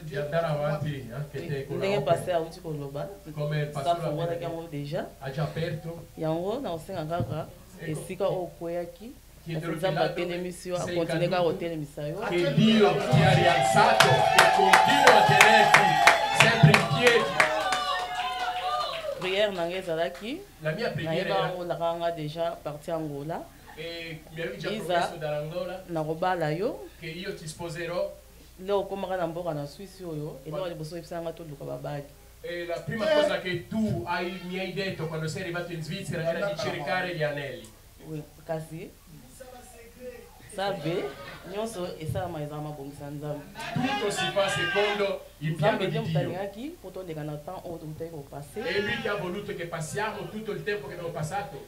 di andare avanti anche te con ndenge paster auti koloba come il pastore yango deja ha già aperto yango na osenga kaka esika oyo okweyaki nzambe atelemisi yo akontinue kaka kotelemisa yo che Dio ti ha rialzato e continua a tenerti sempre in piedi. Prière nanga ezalaki la mia prière nayebaka nga déjà parti Angola e mi avevi già promesso dall'Angola nakobala yo che io ti sposerò leo okomaka na mboka na Swisse oyo eloko liboso oyebisanga toluka babaki. E la prima cosa che tu mi hai detto quando sei arrivato in Svizzera era di cercare gli anelli. Kasi sabe nyonso esalama eza mabongisa nzambe. Tutto si fa secondo il piano di Dio. E lui che ha voluto che passiamo tutto il tempo che abbiamo passato.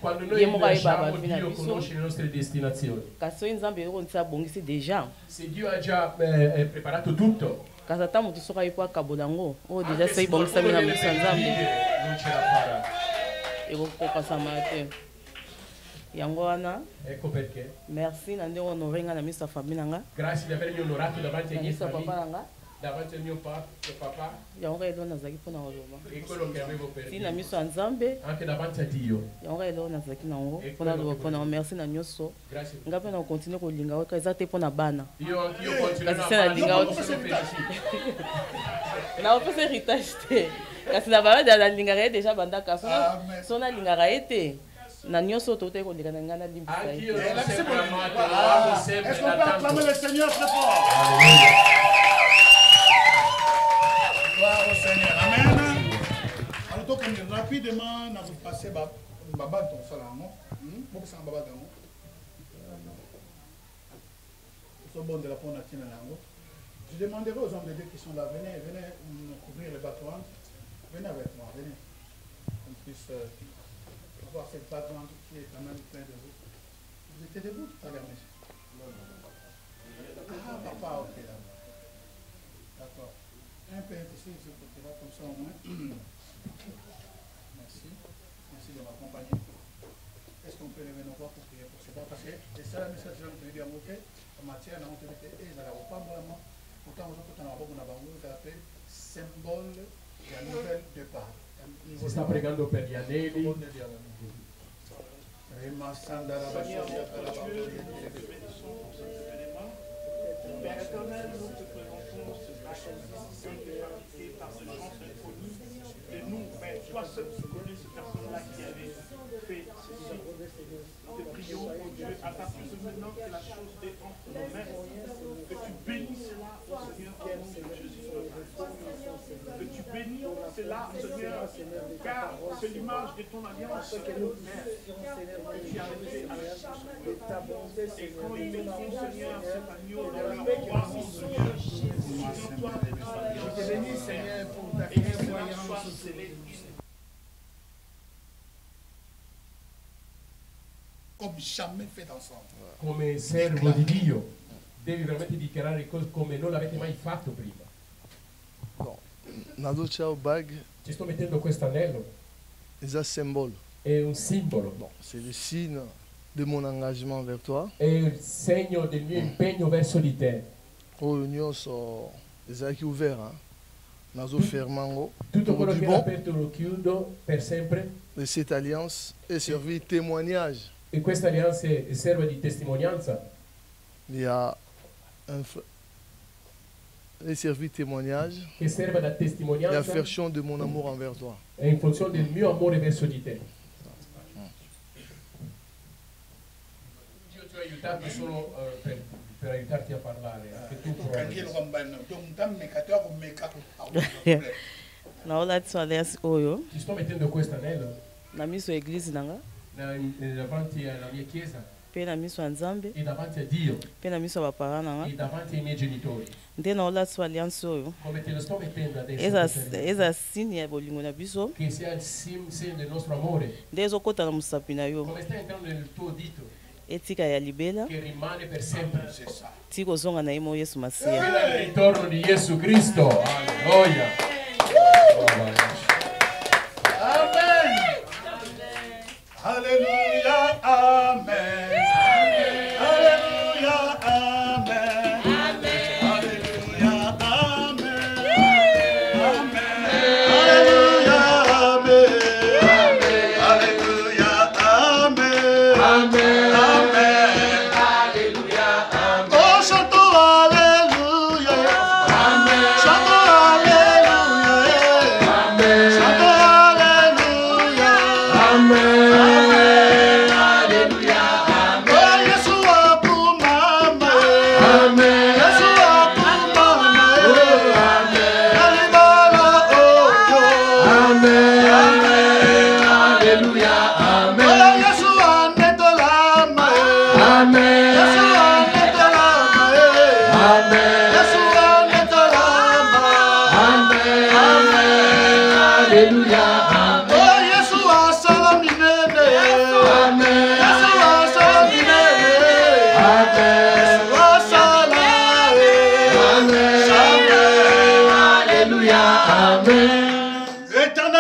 Quando noi lasciamo, Dio conosce le nostre destinazioni. Se Dio ha già preparato tutto, non ce la farà. Yango wana ecco perché merci na ndenge onorenga na misa famille nanga grazie di avermi onorato davanti ai miei famiglia davanti al mio papà yango elo nazaki mpona koloba e quello che avevo per dire na miso ya nzambe anche davanti a Dio yango elo nazaki nango mpona koloba mpona merci na nyonso nga mpe na kokontinue kolinga oyo eza te mpona bana io continuo kasi na linga na opesa héritage te kasi na bana nalingaka ye déjà bandaka so nalingaka ye te na nyonso tote koleka na ngana limbisa ye. Est-ce qu'on peut acclamer le Seigneur très fort? Gloire au Seigneur. Amen. Alors donc rapidement nous passer baba ton salamo. Beaucoup sans baba dans. So bon de la pona tina nango. Je demanderai aux hommes de Dieu qui sont là, venez nous couvrir les bateaux. Venez avec moi, venez. Qu'on puisse voir cette background qui est quand même plein de vous. Vous étiez debout tout à l'heure, monsieur? Ah, papa, ok. D'accord. Un peu ici, ce côté-là, comme ça au moins. Merci. Merci de m'accompagner. Est-ce qu'on peut lever nos voix pour prier pour cela? Parce que c'est ça la message que je veux dire, ok? En matière, on te dit, et ça n'a pas vraiment. Pourtant, on a appelé symbole de la nouvelle départ. Si sta pregando per gli anelli. Père éternel, nous te présentons la sainte par ce chant symphonique. Et nous, Père, toi seul tu connais cette personne-là qui avait fait ta puce maintenant que la chose est entre nos mains, que tu bénisses cela, oh Seigneur, au nom de Jésus le Christ. Que tu bénis cela, Seigneur, car c'est l'image de ton alliance, Père, que tu as fait à la source. Et quand ils mettront, Seigneur, cet agneau dans leur croix, oh Seigneur, souviens-toi de ton alliance, Seigneur, et que cela soit scellé. Comme jamais fait ensemble. Come servo di Dio, devi veramente dichiarare cose come non l'avete mai fatto prima. Bon, Nado Ciao Bag. Ci sto mettendo questo anello. C'est un symbole. È un simbolo. Bon, c'est le signe de mon engagement vers toi. È il segno del mio impegno verso di te. Oh, l'union so esaki ouvert, hein. Nazo fermango. Tutto quello che è aperto lo chiudo per sempre. Et cette alliance est servi témoignage. E questa alleanza serve di testimonianza. Il y a un servi témoignage. Che serve da testimonianza. La version de mon amour envers toi. È in funzione del mio amore verso di te. Dio ti ha aiutato solo per aiutarti a parlare. Anche tu provi. Ti sto mettendo questo anello. Na miso eglise nanga. Davanti alla mia chiesa. Pe na miso nzambe. E davanti a Dio. Pe na miso ba parents nanga. E davanti ai miei genitori. Nde na ola so alliance oyo. Come te lo sto mettendo adesso. Eza signe ya bolingo na biso. Che sia il segno del nostro amore. Nde ezokota na musapi na yo. Come sta entrando nel tuo dito. Etika ya libela. Che rimane per sempre. Tiko zonga na imo Yesu Masia. Il ritorno di Gesù Cristo. Alleluia. Alléluia, Amen. Alléluia, Amen. Alléluia, Amen. Alléluia, Amen. Alléluia, Amen. Amen. Alléluia, Amen. Oh, chantons Alléluia. Amen. Chantons Alléluia. Amen. Chantons Alléluia. Amen.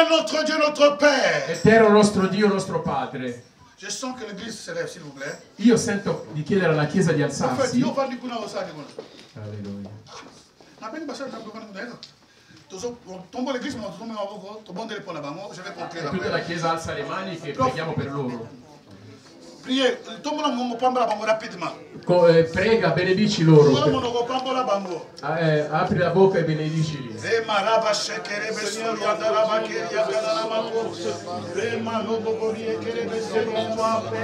Notre Dieu, notre Père. Eterno nostro Dio, nostro Padre. Je sens que l'église se lève, s'il vous plaît. Io sento di chiedere alla Chiesa di alzarsi. Io parli con una Alleluia. Tombo l'église, je vais conclure. Tutta la Chiesa alza le mani che preghiamo per loro. Priez, tombo la mongo pamba la bango rapidement. Prega, benedici loro. Mongo pamba la bango. Apri la bocca e benedicili. E maraba shekere beso ya daraba ke ya daraba mako. E manobo bori kere beso ya wa pe.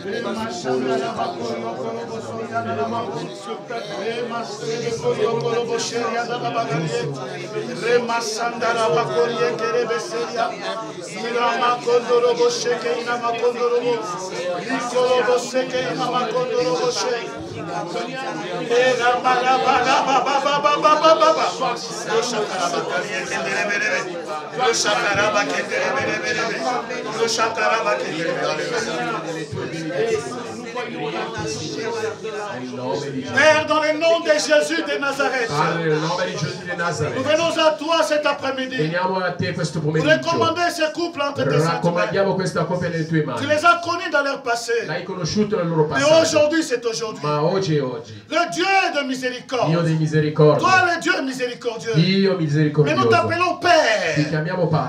E mashana la bako yo kolo boso ya daraba mako. E masere ko yo kolo boso ya daraba gari. Re masanda la bako ye kere beso ya. Ira makondoro boso ke ina makondoro boso. Nicolo bosse che ina makondoro boso. E la bala bala baba baba baba baba. Père, dans le nom de Jésus de Nazareth, nous venons à toi cet après-midi. Nous recommandons ce couple entre tes mains. Tu les as connus dans leur passé. Mais aujourd'hui, c'est aujourd'hui. Le Dieu de miséricorde. Toi, le Dieu miséricordieux. Mais nous t'appelons Père.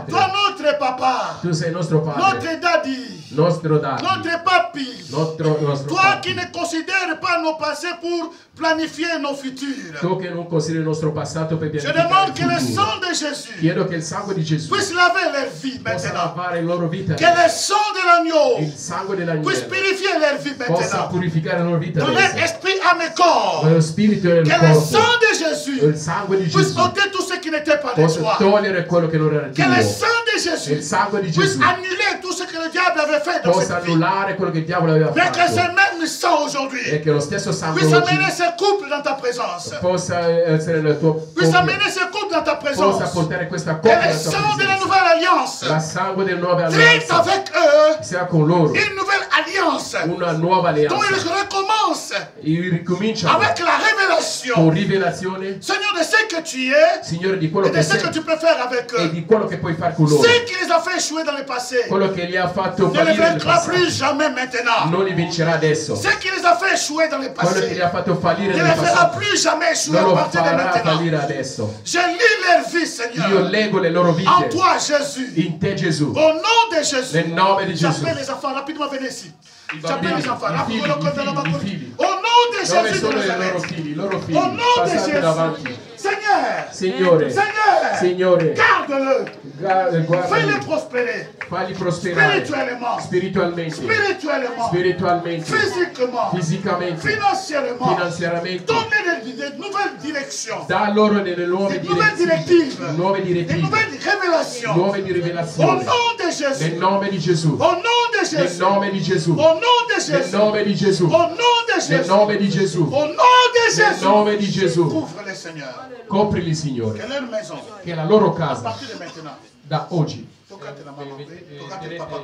Toi, notre Papa. papa, tu sei nostro padre, notre daddy, nostro daddy, notre papi. nostro Toi papi. qui ne considères pas nos passés pour planifier nos futurs. Tu che non consideri il nostro passato per Je pianificare demande il che le futuro. sang de Jésus Chiedo che il sangue di Gesù puisse laver leur vie possa maintenant. lavare la loro vita, Que le sang de l'agneau il sangue puisse dell'agnello purifier leur vie possa maintenant. purificare la loro vita Dans leur adesso. esprit, âme et corps. Nello spirito e nel Que le corpo, sang de il Jésus sangue di puisse Gesù ôter tout ce qui n'était pas de possa toi. togliere quello che non era Que le tuo. sang de E il Jésus sangue di puisse Gesù annuler tout ce que le diable avait fait dans possa cette vie. annullare quello che il diavolo aveva Mais que ce fatto. même sang E aujourd'hui che lo stesso sangue puisse oggi amener ce couple dans ta présence. possa essere nel tuo Puisse coppia, amener ce couple dans ta possa présence. portare questa Que coppia le nella tua sang de la presenza. nouvelle alliance La sangue delle nuove traite alleanze avec eux sia con loro, une nouvelle alliance una nuova dont ils alleanza. recommencent E ricominciano avec la révélation, con rivelazione, Seigneur, de ce que tu es Signore, di quello et de che ce que sei tu peux faire avec e eux. di quello che puoi fare con loro. Ce qui les a fait échouer dans le passé Quello che li ha fatto ne les fallire nel vaincra passato plus jamais maintenant. non li vincerà adesso. Ce qui les a fait échouer dans le Quello che passé li ha fatto fallire ne nel les fera passato plus jamais échouer non à lo partir de farà maintenant. fallire adesso. Je lis leur vie, Io Seigneur, leggo le loro en vite toi, Jésus. in te, Gesù. Au nom de Jésus, Nel nome di Gesù. j'appelle les enfants, rapidement venez ici. I J'appelle bambini, les enfants, i figli, rapidement, i figli. au nom de Dove Jésus de sono i loro Nazareth. figli, i loro figli? Au nom de Passate Jésus. davanti. Seigneur, Signore, Seigneur, Signore, garde-le, fais-le guardali, prospérer, falli prosperare spirituellement, spiritualmente, spirituellement, spiritualmente, physiquement, fisicamente, financièrement. finanziariamente. Donnez des nouvelles directions, Da loro delle nuove des nouvelles direttive, directives, nuove des direttive, nouvelles révélations. nuove di Au rivelazione. nom de Jésus, Nel nome di Gesù, au nom de nel Jésus, nome di Gesù, au nom de nel Jésus, nome di Gesù, au nom de nel Jésus, nome di Gesù, au nom de nel Jésus. nome di Gesù. Couvre-les, Seigneur. Coprili, Signore, Que leur maison, che la loro à casa partir de maintenant, da oggi toccate la maman, toccate il papà,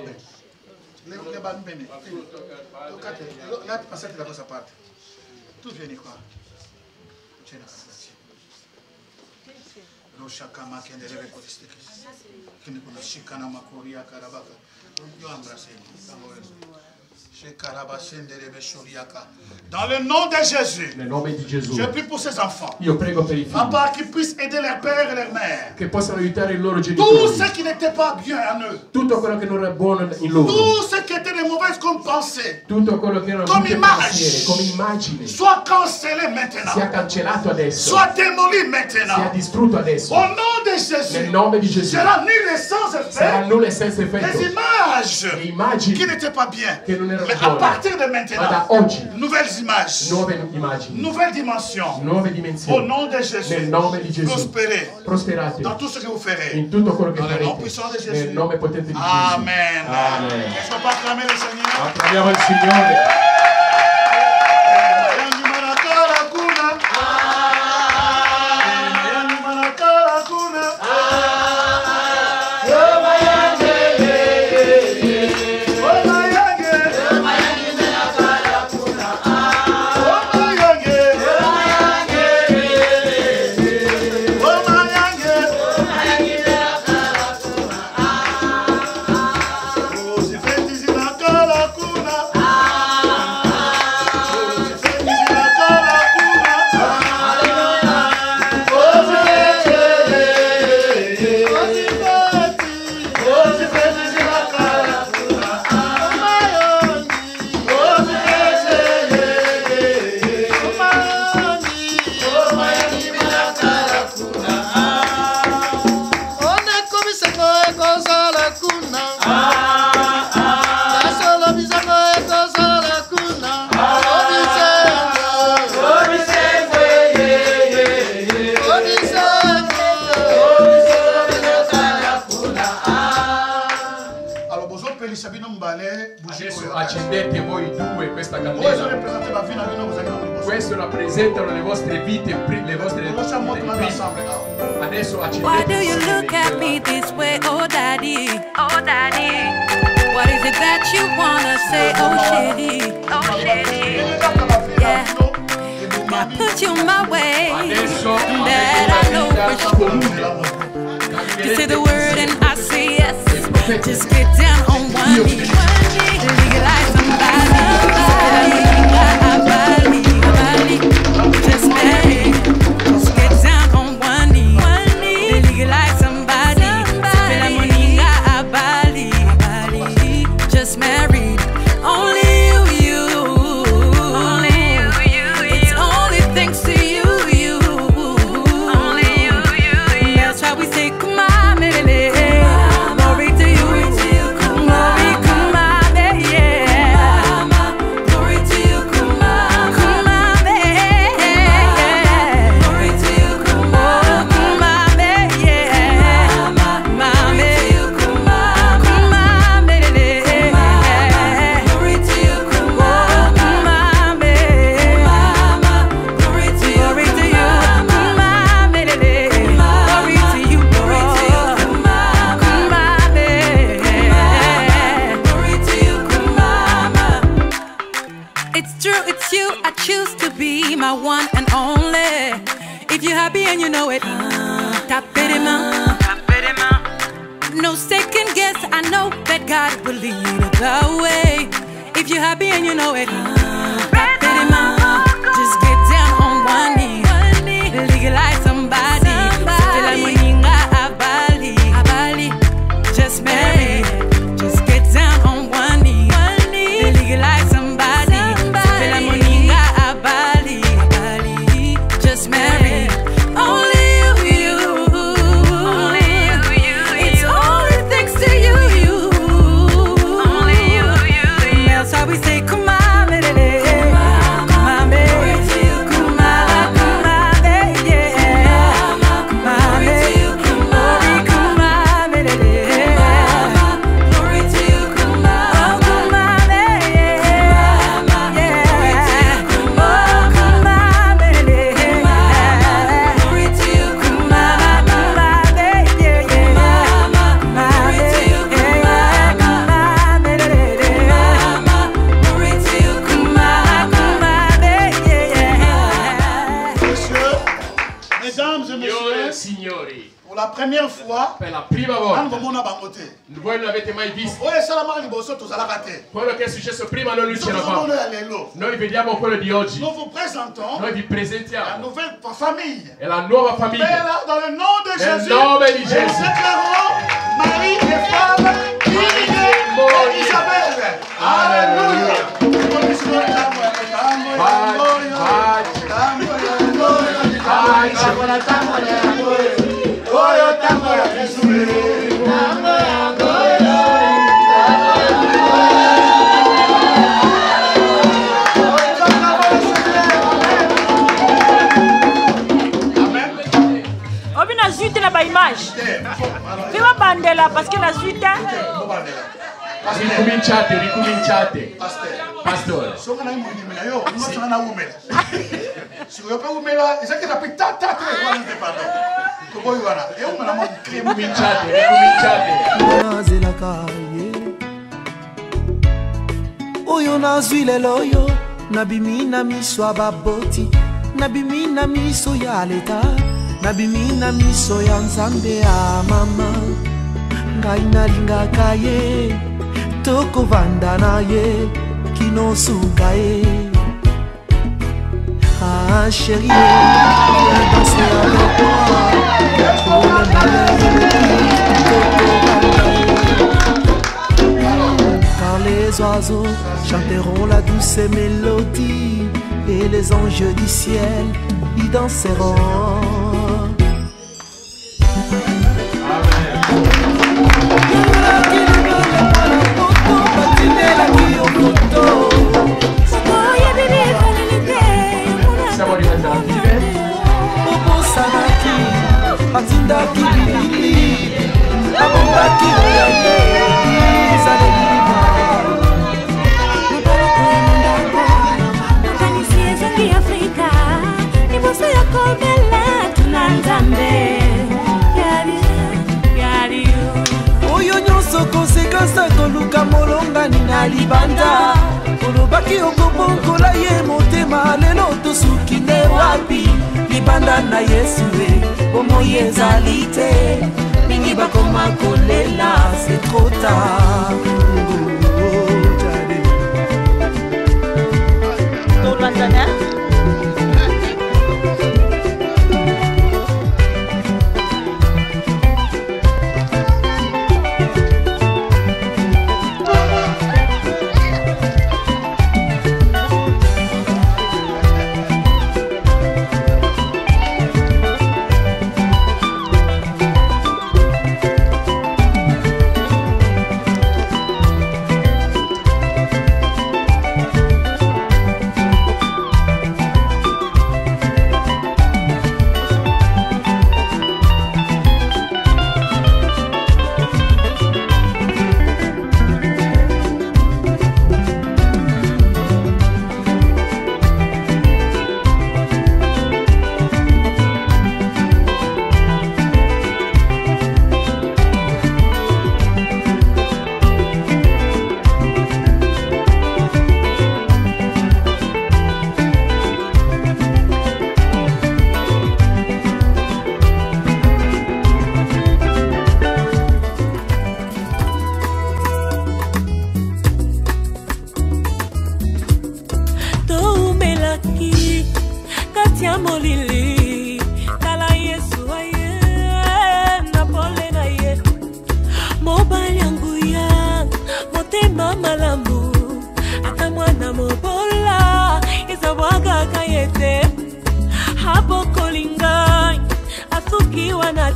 le bambini, toccate, là passate da questa parte. Tu vieni qua. C'è una casa. Lo shakama che deve potere che mi conosci kana makoria karabaka. Io embrassez. Dans le nom de Jésus, nel nome di Gesù. je prie pour ces enfants. Io prego per i figli Papa, qu'ils puissent aider leur père et leur mère. che possano aiutare i loro Tout genitori. ce qui n'était pas bien en eux. Tutto quello che non era buono in loro. Tout ce qui était de mauvaises comme pensée. Tutto quello che erano Come brutte image. pensieri, come immagine, Soit cancellé maintenant. sia cancellato adesso, Soit démoli sia maintenant. distrutto adesso. Au nom de Nel Jésus. nome di Gesù. Sera nul et sans Sarà effet. nulla e senza Les effetto. Le images immagini qui n'étaient pas bien. che non erano Mais à buone. partir de Ma da maintenant, oggi, nouvelles images, nuove immagini, nouvelles dimensions. nuove Au dimensioni. nom de Jésus, Nel nome di Gesù. prospérez Prosperate dans tout ce que vous ferez. in tutto quello che Dans le nom farete. puissant de Jésus. Nel nome potente di Gesù. Amen. Amen. Est-ce qu'on peut acclamer le Seigneur? Acclamiamo il Signore. Adesso accendete voi due questa candela. Questo rappresentano le vostre vite, le vostre vite prima. Adesso Why do you accendete look at me this way, oh daddy? Oh daddy. What is it that you wanna say, oh shitty? Oh shitty. Yeah. I put you my way. That I know for sure. You say the word and I say yes. Just get down on one knee. Legalize somebody. Just marry. Just get down on one knee. Legalize somebody. Pela moninga abali. Tapez des mains. No second guess, I know that God will lead the way. If you're happy and you know it, tapez des mains. Just get down on one knee. Legalize somebody. C'était la moninga à Bali. Just marry. Just get down on one knee. Legalize somebody. C'était la moninga à Bali. Just marry. Only you. It's only thanks to you. Only you. That's how we say, come on. Pour la première fois, voi non avete mai visto quello che è successo prima, non ci eravamo. Noi vediamo quello di oggi. Noi vi presentiamo la nouvelle famille. E la nuova famiglia. Dans le nom de Jésus. Nel nome di Gesù. Nous déclarons Marie et femme, et Isabelle. Alléluia. Obina suite na ba image. Fais bandela parce que la suite ricominciate. Pastore. Oyo nazwi lelo oyo nabimi na miso ya baboti, nabimi na miso ya leta, nabimi na miso ya nzambe ya mama. Ngai nalingaka ye, tokovanda na ye, kinosuka ye. Ah chérie, viens danser avec moi. Pour le car les oiseaux chanteront la douce mélodie et les anges du ciel y danseront. Siamo arrivati alla fine. Oyo nyonso konsekansa koluka molongani na libanda, olobaki okobongola ye motema, lelo tosuki nde wapi libanda na Yesu e bomoi ezali te, mingi bakoma kolela c'est trop tard.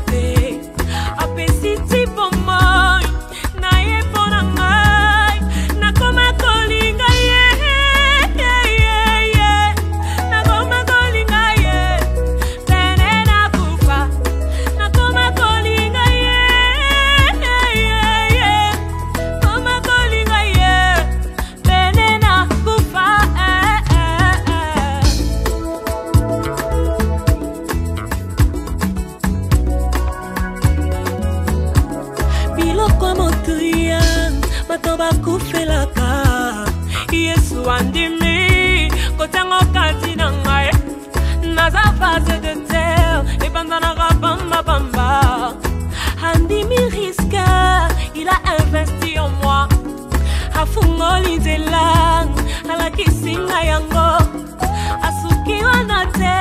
te apesi ti bomoi na ye mpona ngai nakoma kolinga ye nakoma kolinga ye pene nakufa nakoma kolinga ye nakoma kolinga ye pene nakufa biloko motuya bato bakufelaka yesu andimi kotango kati na ngai naza vase de terre ebanzanaka bambabamba andimi riske il a investi en moi afungoli nzela alakisinga yango asuki wana te